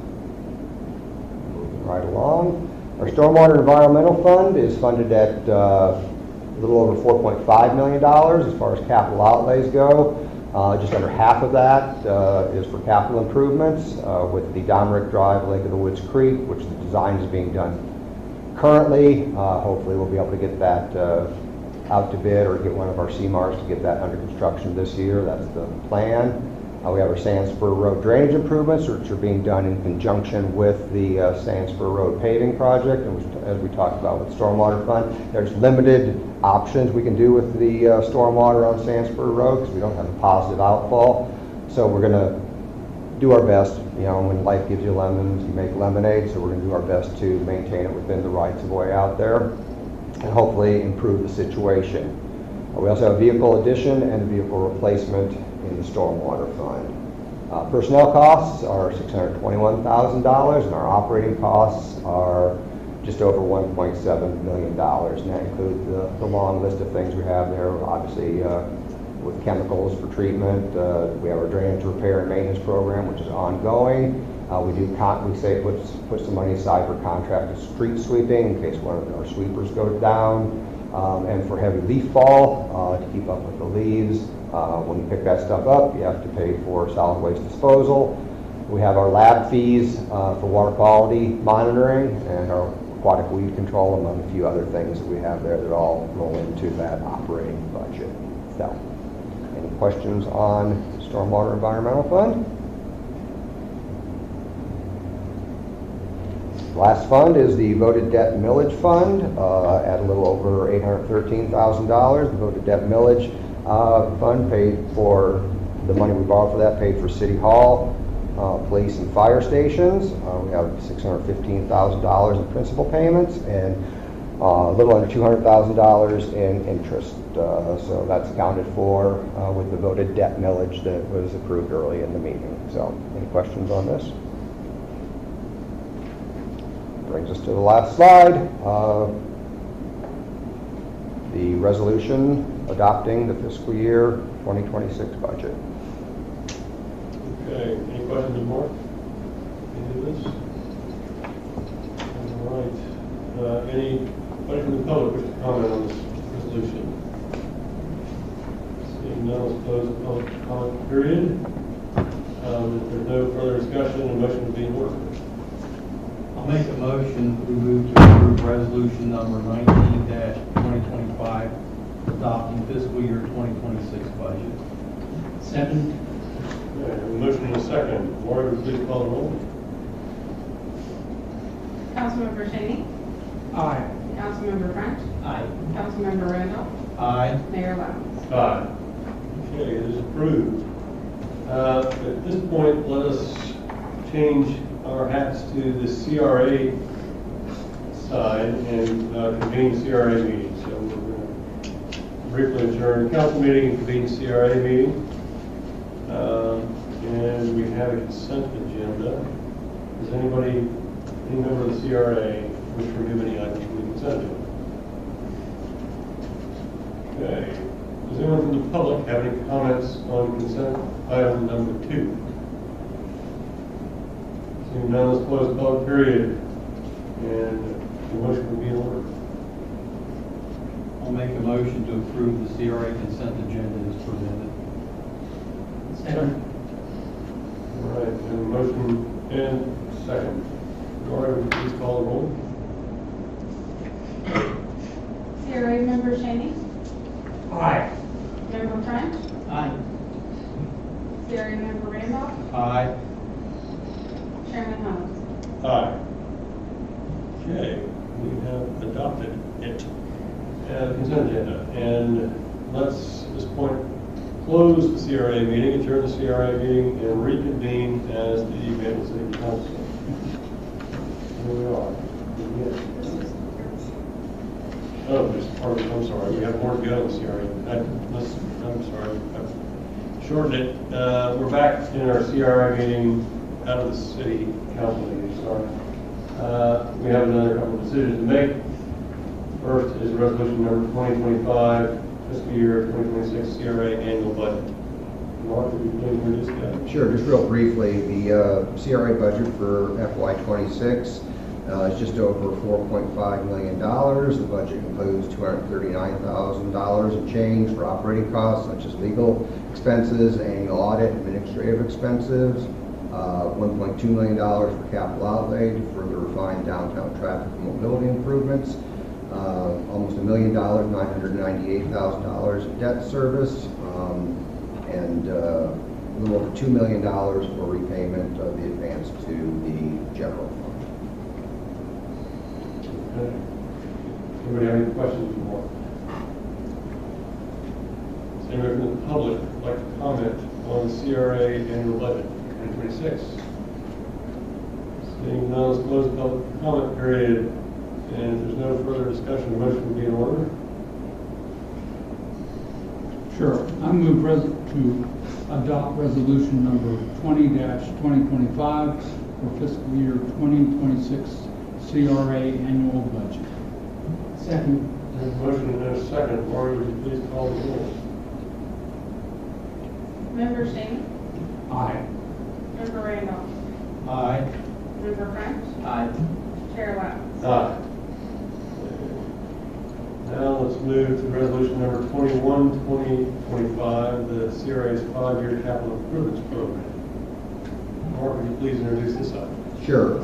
Moving right along. Our Stormwater Environmental Fund is funded at a little over $4.5 million as far as capital outlays go. Just under half of that is for capital improvements with the Domerick Drive, Lake of the Woods Creek, which the design is being done currently. Hopefully we'll be able to get that out to bid or get one of our CMARs to get that under construction this year. That's the plan. We have our Sandspur Road drainage improvements, which are being done in conjunction with the Sandspur Road paving project, and which, as we talked about with Stormwater Fund, there's limited options we can do with the stormwater on Sandspur Road because we don't have a positive outfall. So we're going to do our best. You know, when life gives you lemons, you make lemonade. So we're going to do our best to maintain it within the rights of way out there and hopefully improve the situation. We also have vehicle addition and vehicle replacement in the Stormwater Fund. Personnel costs are $621,000, and our operating costs are just over $1.7 million. And that includes the long list of things we have there. Obviously, with chemicals for treatment, we have our drainage repair and maintenance program, which is ongoing. We put some money aside for contracted street sweeping in case one of our sweepers goes down, and for heavy leaf fall to keep up with the leaves. When you pick that stuff up, you have to pay for solid waste disposal. We have our lab fees for water quality monitoring and our aquatic weed control, among a few other things that we have there that all roll into that operating budget. So, any questions on Stormwater Environmental Fund? Last fund is the voted debt millage fund at a little over $813,000. The voted debt millage fund paid for the money we borrowed for that, paid for City Hall, police and fire stations. We have $615,000 in principal payments and a little under $200,000 in interest. So that's accounted for with the voted debt millage that was approved early in the meeting. So any questions on this? Brings us to the last slide. The resolution adopting the fiscal year 2026 budget. Okay, any questions of Mark? Any of this? All right. Anybody from the public wish to comment on this resolution? Seeing none, let's close the public comment period. If there's no further discussion, a motion would be in order. I'll make a motion we move to approve resolution number 19-2025, adopting fiscal year 2026 budget. Second. Okay, a motion and a second. Lori, would you please call the roll? Councilmember Shaney? Aye. Councilmember French? Aye. Councilmember Randall? Aye. Mayor Lowndes? Aye. Okay, it is approved. At this point, let us change our hats to the CRA side and convene the CRA meeting. So we're going to briefly adjourn the council meeting and convene the CRA meeting. And we have a consent agenda. Does any member of the CRA wish to remove any items from the consent agenda? Okay. Does anyone from the public have any comments on consent item number 2? Seeing none, let's close the public period, and the motion will be in order. I'll make a motion to approve the CRA consent agenda as presented. Second. All right, and a motion and second. Laura, would you please call the roll? CRA member Shaney? Aye. Member French? Aye. CRA member Randall? Aye. Chairman Holmes? Aye. Okay, we have adopted it. Consent agenda. And let's, at this point, close the CRA meeting, adjourn the CRA meeting, and reconvene as the Maitland City Council. Here we are. I'm sorry, we have more to go in the CRA. I'm sorry, I've shortened it. We're back in our CRA meeting out of the city council meeting, sorry. We have another couple of decisions to make. First is resolution number 2025, fiscal year 2026 CRA annual budget. Mark, would you please introduce that? Sure, just real briefly, the CRA budget for FY26 is just over $4.5 million. The budget includes $239,000 in change for operating costs such as legal expenses, annual audit, administrative expenses, $1.2 million for capital outlay to further refine downtown traffic and mobility improvements, almost $1 million, $998,000 in debt service, and a little over $2 million for repayment of the advance to the general fund. Okay. Anybody have any questions for Mark? Does anybody from the public like to comment on the CRA annual budget 2026? Seeing none, let's close the public comment period. And if there's no further discussion, the motion will be in order. Sure. I move to adopt resolution number 20-2025 for fiscal year 2026 CRA annual budget. Second. There's a motion and a second. Lori, would you please call the roll? Member Shaney? Aye. Member Randolph? Aye. Member French? Aye. Chair Lattimore? Aye. Now let's move to resolution number 21, 2025, the CRA's 5-year capital improvements program. Mark, would you please introduce this item? Sure.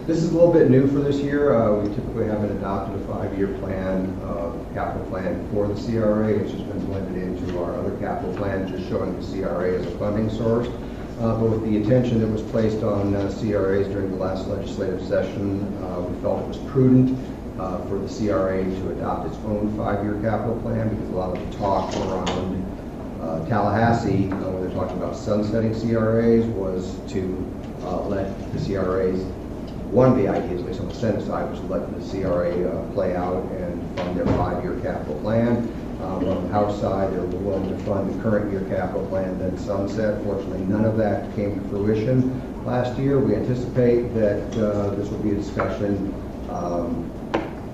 This is a little bit new for this year. We typically haven't adopted a 5-year plan, capital plan for the CRA. It's just been blended into our other capital plan, just showing the CRA as a funding source. But with the attention that was placed on CRAs during the last legislative session, we felt it was prudent for the CRA to adopt its own 5-year capital plan, because a lot of the talk around Tallahassee, when they're talking about sunsetting CRAs, was to let the CRAs, one of the ideas, at least on the Senate side, was to let the CRA play out and fund their 5-year capital plan. On the House side, they're willing to fund the current year capital plan, then sunset. Fortunately, none of that came to fruition last year. We anticipate that this will be a discussion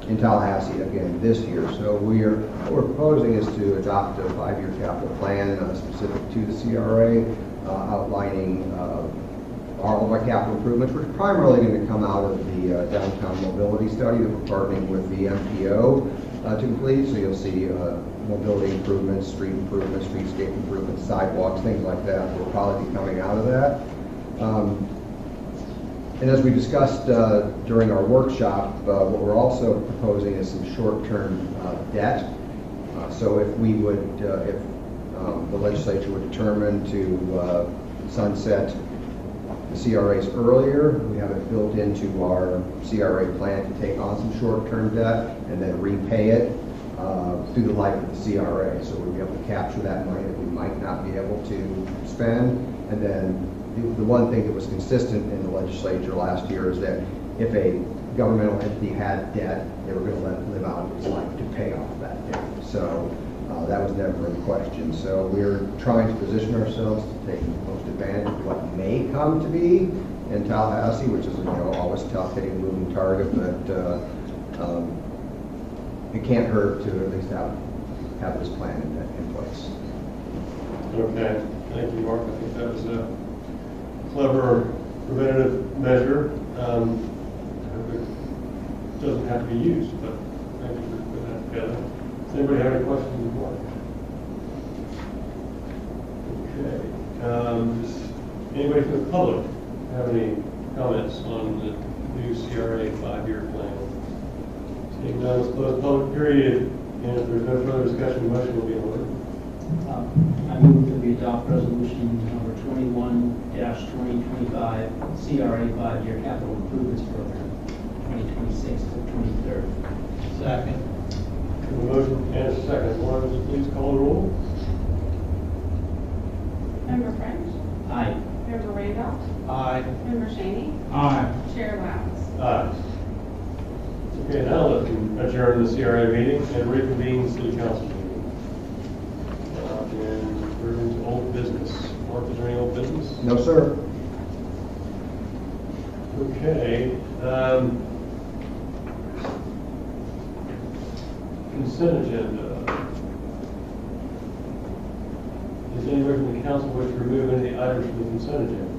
in Tallahassee again this year. So what we're proposing is to adopt a 5-year capital plan specific to the CRA, outlining all of our capital improvements, which are primarily going to come out of the downtown mobility study that we're partnering with the MPO to complete. So you'll see mobility improvements, streetscape improvements, sidewalks, things like that will probably be coming out of that. And as we discussed during our workshop, what we're also proposing is some short-term debt. So if we would, if the legislature would determine to sunset the CRAs earlier, we have it built into our CRA plan to take on some short-term debt and then repay it through the life of the CRA. So we'll be able to capture that money that we might not be able to spend. And then the one thing that was consistent in the legislature last year is that if a governmental entity had debt, they were going to let it live out its life to pay off that debt. So that was never in question. So we're trying to position ourselves to take the most advantage of what may come to be in Tallahassee, which is always tough hitting a moving target, but it can't hurt to at least have this plan in place. Okay, thank you, Mark. I think that was a clever preventative measure. I hope it doesn't have to be used, but thank you for putting that together. Does anybody have any questions for Mark? Okay. Does anybody from the public have any comments on the new CRA 5-year plan? Seeing none, let's close the public period. And if there's no further discussion, the motion will be in order. I move that we adopt resolution number 21-2025, CRA 5-year capital improvements program, 2026 to 2030. Second. A motion and a second. Lauren, would you please call the roll? Member French? Aye. Member Randolph? Aye. Member Shaney? Aye. Chair Lattimore? Aye. Okay, now let's adjourn the CRA meeting and reconvene city council meeting. And we're into old business. Mark, is there any old business? No, sir. Okay. Consent agenda. Does anybody from the council wish to remove any of the items from the consent agenda?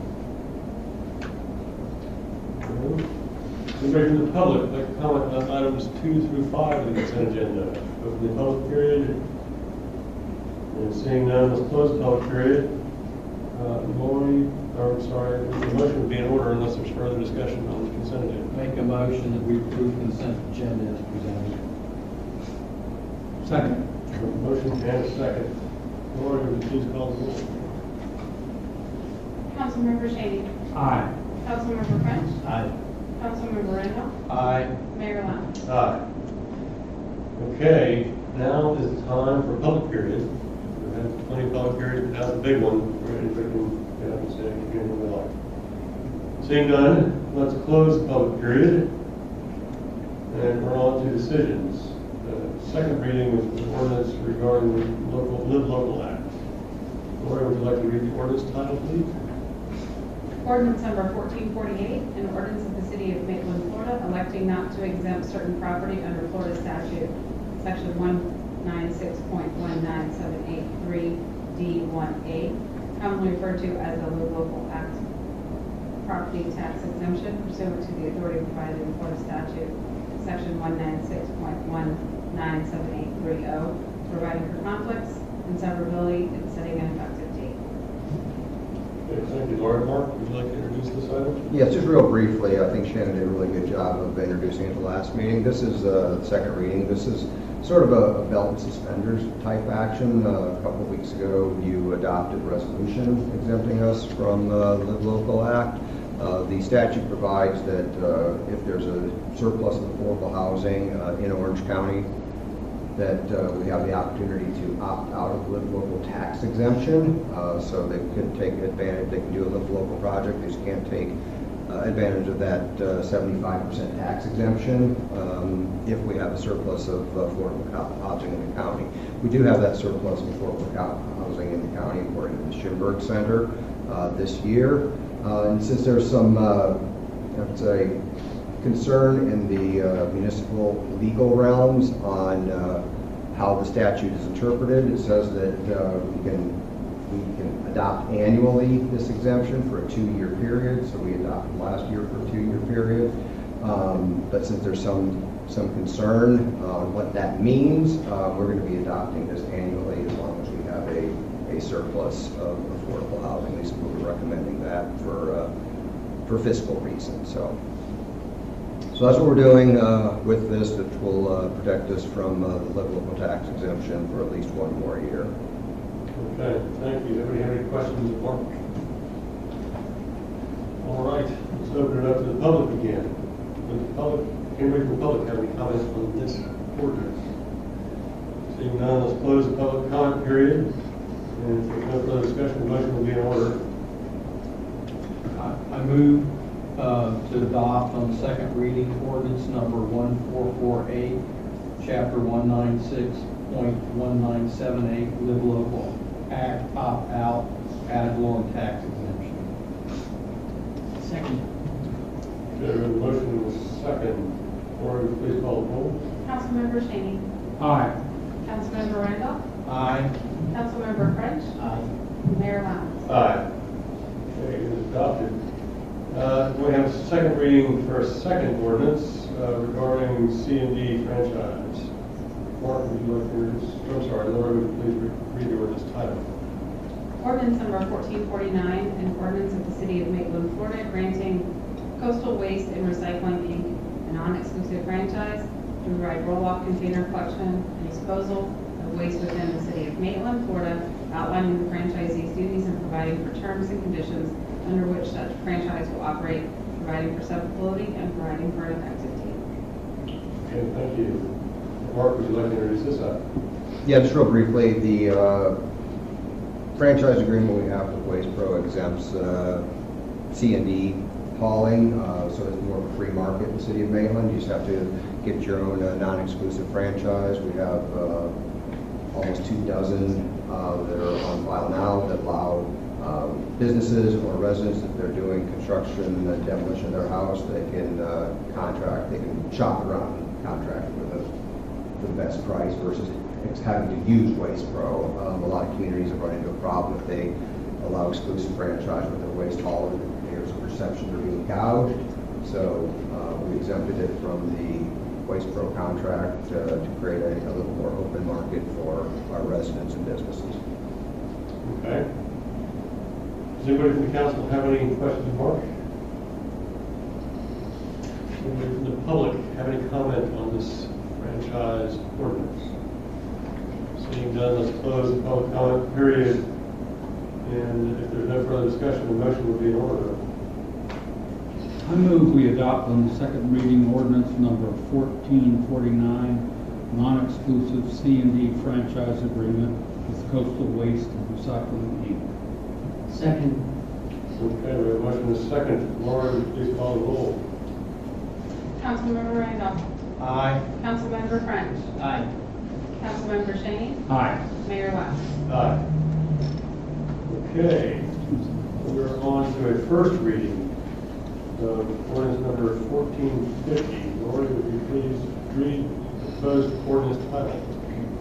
No? Anybody from the public like to comment on items 2 through 5 of the consent agenda? Open the public period. And seeing none, let's close the public period. Lori, or sorry, the motion would be in order unless there's further discussion on the consent agenda. Make a motion that we approve consent agenda as presented. Second. Motion and a second. Lori, would you please call the roll? Councilmember Shaney. Aye. Councilmember French. Aye. Councilmember Randall. Aye. Mayor Lambert. Aye. Okay, now is the time for public period. We've had plenty of public period, but now's the big one. Where anybody can get up and say anything they like. Seeing none, let's close the public period. And we're on to decisions. The second reading is the ordinance regarding the Live Local Act. Lori, would you like to read the ordinance title, please? Ordinance number 1448, an ordinance of the city of Maitland, Florida, electing not to exempt certain property under Florida statute, section 196.19783D1A, commonly referred to as the Live Local Act, property tax exemption pursuant to the authority provided in Florida statute, section 196.19783O, providing for conflicts and severability and setting an effective date. Okay, thank you, Lori. Mark, would you like to introduce this item? Yes, just real briefly, I think Shannon did a really good job of introducing it the last meeting. This is the second reading. This is sort of a belt and suspenders type action. A couple of weeks ago, you adopted a resolution exempting us from the Live Local Act. The statute provides that if there's a surplus of affordable housing in Orange County, that we have the opportunity to opt out of the Live Local tax exemption. So they can take advantage, they can do a Live Local project, they just can't take advantage of that 75% tax exemption if we have a surplus of affordable housing in the county. We do have that surplus of affordable housing in the county according to the Schimberg Center this year. And since there's some, I would say, concern in the municipal legal realms on how the statute is interpreted, it says that we can adopt annually this exemption for a 2-year period. So we adopted last year for a 2-year period. But since there's some concern on what that means, we're going to be adopting this annually as long as we have a surplus of affordable housing. At least we'll be recommending that for fiscal reasons. So that's what we're doing with this, that will protect us from the Live Local tax exemption for at least 1 more year. Okay, thank you. Anybody have any questions of Mark? All right, let's open it up to the public again. Does the public, anybody from the public have any comments on this ordinance? Seeing none, let's close the public comment period. And if there's no further discussion, the motion will be in order. I move to adopt on second reading ordinance number 1448, chapter 196.1978, Live Local Act, opt-out, ad valorem tax exemption. Second. Okay, we have a motion and a second. Lori, please call the roll. Councilmember Shaney. Aye. Councilmember Randall. Aye. Councilmember French. Aye. Mayor Lambert. Aye. Okay, it is adopted. We have a second reading for a second ordinance regarding C&D franchise. Mark, would you like to introduce? I'm sorry, Laura, would you please read the ordinance title? Ordinance number 1449, an ordinance of the city of Maitland, Florida, granting Coastal Waste and Recycling, Inc. a non-exclusive franchise to provide roll-off container collection and disposal of waste within the city of Maitland, Florida, outlining the franchisee's duties and providing for terms and conditions under which such franchise will operate, providing for severability and providing for an effective date. Okay, thank you. Mark, would you like to introduce this item? Yeah, just real briefly, the franchise agreement we have with Waste Pro exempts C&D hauling, so it's more of a free market in the city of Maitland. You just have to get your own non-exclusive franchise. We have almost 24 that are on file now that allow businesses or residents, if they're doing construction and demolition of their house, they can contract, they can shop around and contract for the best price versus having to use Waste Pro. A lot of communities have run into a problem if they allow exclusive franchise with their waste hauler. There's a perception they're being gouged. So we exempted it from the Waste Pro contract to create a little more open market for our residents and businesses. Okay. Does anybody from the council have any questions, Mark? Anybody from the public have any comment on this franchise ordinance? Seeing none, let's close the public comment period. And if there's no further discussion, the motion would be in order. I move we adopt on the second reading ordinance number 1449, non-exclusive C&D franchise agreement with Coastal Waste and Recycling, Inc. Second. Okay, we have a motion and a second. Laura, would you please call the roll? Councilmember Randolph. Aye. Councilmember French. Aye. Councilmember Shane. Aye. Mayor West. Aye. Okay, we're on to a first reading of ordinance number 1450. Lori, would you please read the proposed ordinance title?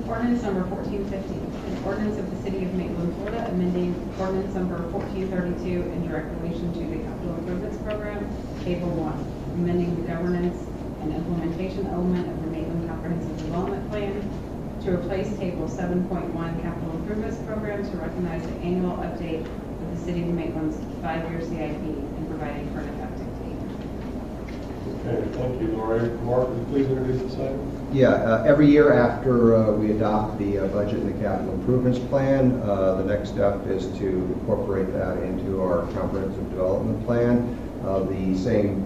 Ordinance number 1450, an ordinance of the city of Maitland, Florida, amending ordinance number 1432 in direct relation to the capital improvements program, table 1, amending the governance and implementation element of the Maitland Comprehensive Development Plan to replace table 7.1 capital improvements program to recognize the annual update of the city of Maitland's 5-year CIP and providing for an effective date. Okay, thank you, Lori. Mark, would you please introduce this item? Yeah, every year after we adopt the budget and the capital improvements plan, the next step is to incorporate that into our comprehensive development plan. The same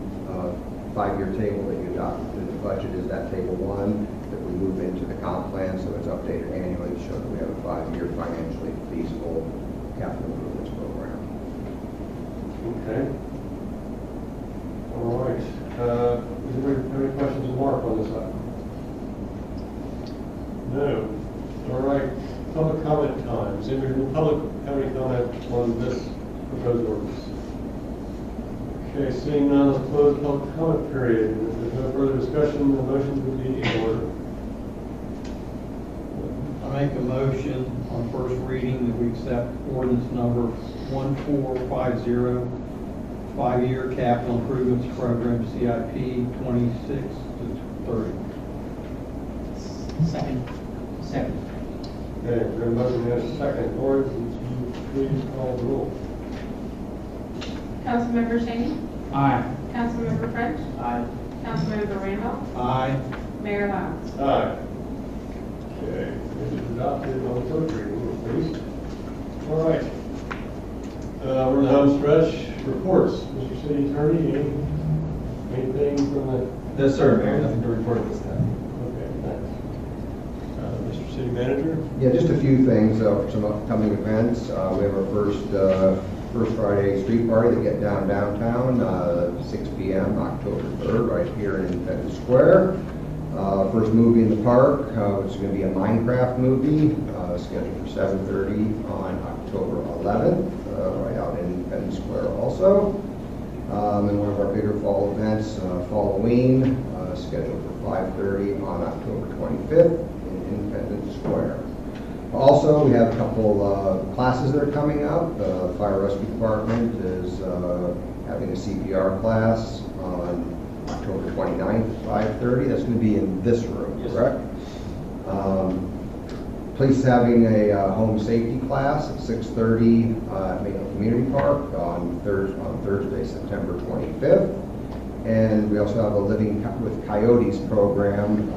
5-year table that you adopted in the budget is that table 1 that we move into the comp plan, so it's updated annually to show that we have a 5-year financially feasible capital improvements program. Okay. All right. Does anybody have any questions of Mark on this item? No. All right. Public comment time. Does anybody from the public have any comment on this proposed ordinance? Okay, seeing none, let's close the public comment period. And if there's no further discussion, the motion would be in order. I make a motion on first reading that we accept ordinance number 1450, 5-year capital improvements program, CIP 26 to 30. Second. Okay, we have a motion and a second. Lori, would you please call the roll? Councilmember Shane. Aye. Councilmember French. Aye. Councilmember Randolph. Aye. Mayor West. Aye. Okay, this is adopted on first reading, please. All right. We're in the home stretch. Reports. Mr. City Attorney, anything from the... No, sir, Mayor, nothing to report at this time. Okay, thanks. Mr. City Manager? Yeah, just a few things for some upcoming events. We have our first Friday street party that get downtown, 6 p.m., October 3rd, right here in Fenton Square. First movie in the park, which is going to be a Minecraft movie, scheduled for 7:30 on October 11th, right out in Fenton Square also. And one of our bigger fall events, Halloween, scheduled for 5:30 on October 25th in Fenton Square. Also, we have a couple classes that are coming up. The Fire Rescue Department is having a CPR class on October 29th, 5:30. That's going to be in this room, yes, correct? Police having a home safety class at 6:30 at Maitland Community Park on Thursday, September 25th. And we also have a Living with Coyotes program,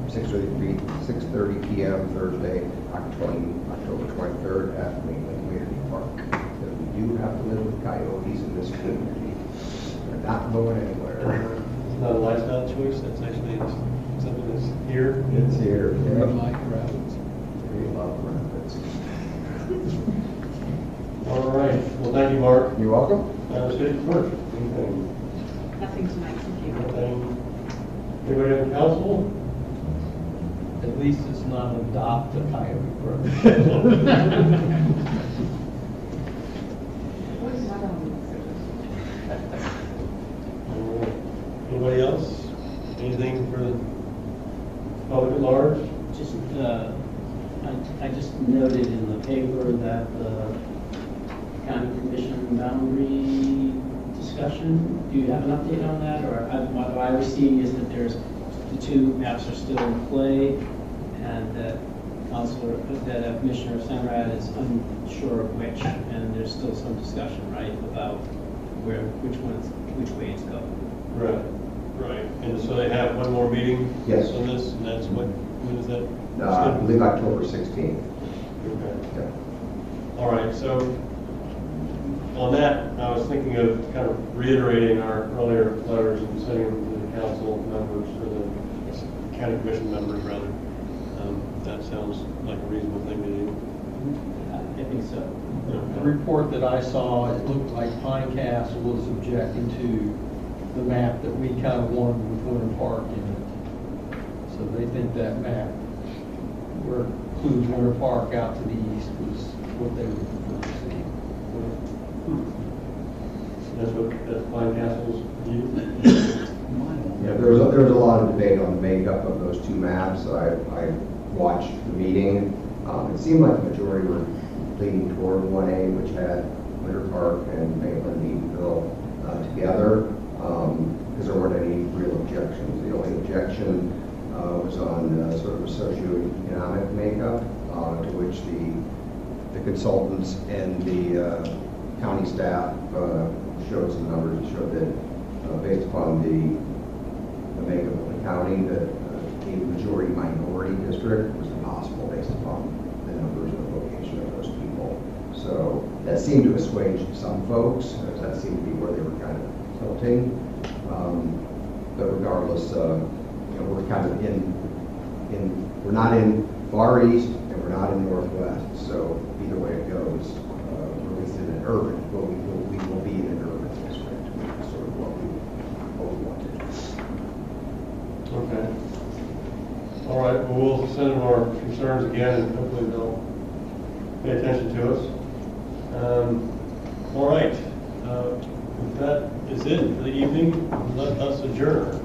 6:30 p.m. Thursday, October 23rd at Maitland Community Park. Because we do have to live with coyotes in this community. They're not going anywhere. It's not a lifestyle choice, that's actually something that's here. It's here. We Yeah. like rabbits. We love rabbits. All right, well, thank you, Mark. You're welcome. City Clerk, anything? Nothing tonight, thank you. Anything? Anybody on council? At least it's not adopt a coyote program. Anybody else? Anything for the public at large? Just, I just noted in the paper that the county commission boundary discussion, do you have an update on that? Or what I was seeing is that the two maps are still in play, and that Commissioner Samrad is unsure of which, and there's still some discussion, right, about which way it's going. Right. And so they have one more meeting? Yes. On this, and that's when is that? I believe October 16th. Okay. Yeah. All right, so on that, I was thinking of kind of reiterating our earlier letters and sending them to the council members, or the county commission members, rather. That sounds like a reasonable thing to do. I think so. The report that I saw, it looked like Pine Castle was objecting to the map that we kind of wanted with Winter Park in it. So they think that map, where it includes Winter Park out to the east, was what they would prefer to see. That's Pine Castle's view? Yeah, there was a lot of debate on the makeup of those two maps. I watched the meeting. It seemed like the majority were leaning toward 1A, which had Winter Park and Maitland and Eatonville together, because there weren't any real objections. The only objection was on sort of a socioeconomic makeup, to which the consultants and the county staff showed some numbers that showed that based upon the makeup of the county, that a majority minority district was impossible based upon the numbers and the location of those people. So that seemed to assuage some folks. That seemed to be where they were kind of tilting. But regardless, we're kind of we're not in far east and we're not in northwest. So either way it goes, we're at least in an urban, but we will be in an urban district. That's sort of what we wanted. Okay. All right, well, we'll send them our concerns again, and hopefully they'll pay attention to us. All right, if that is it for the evening, let us adjourn.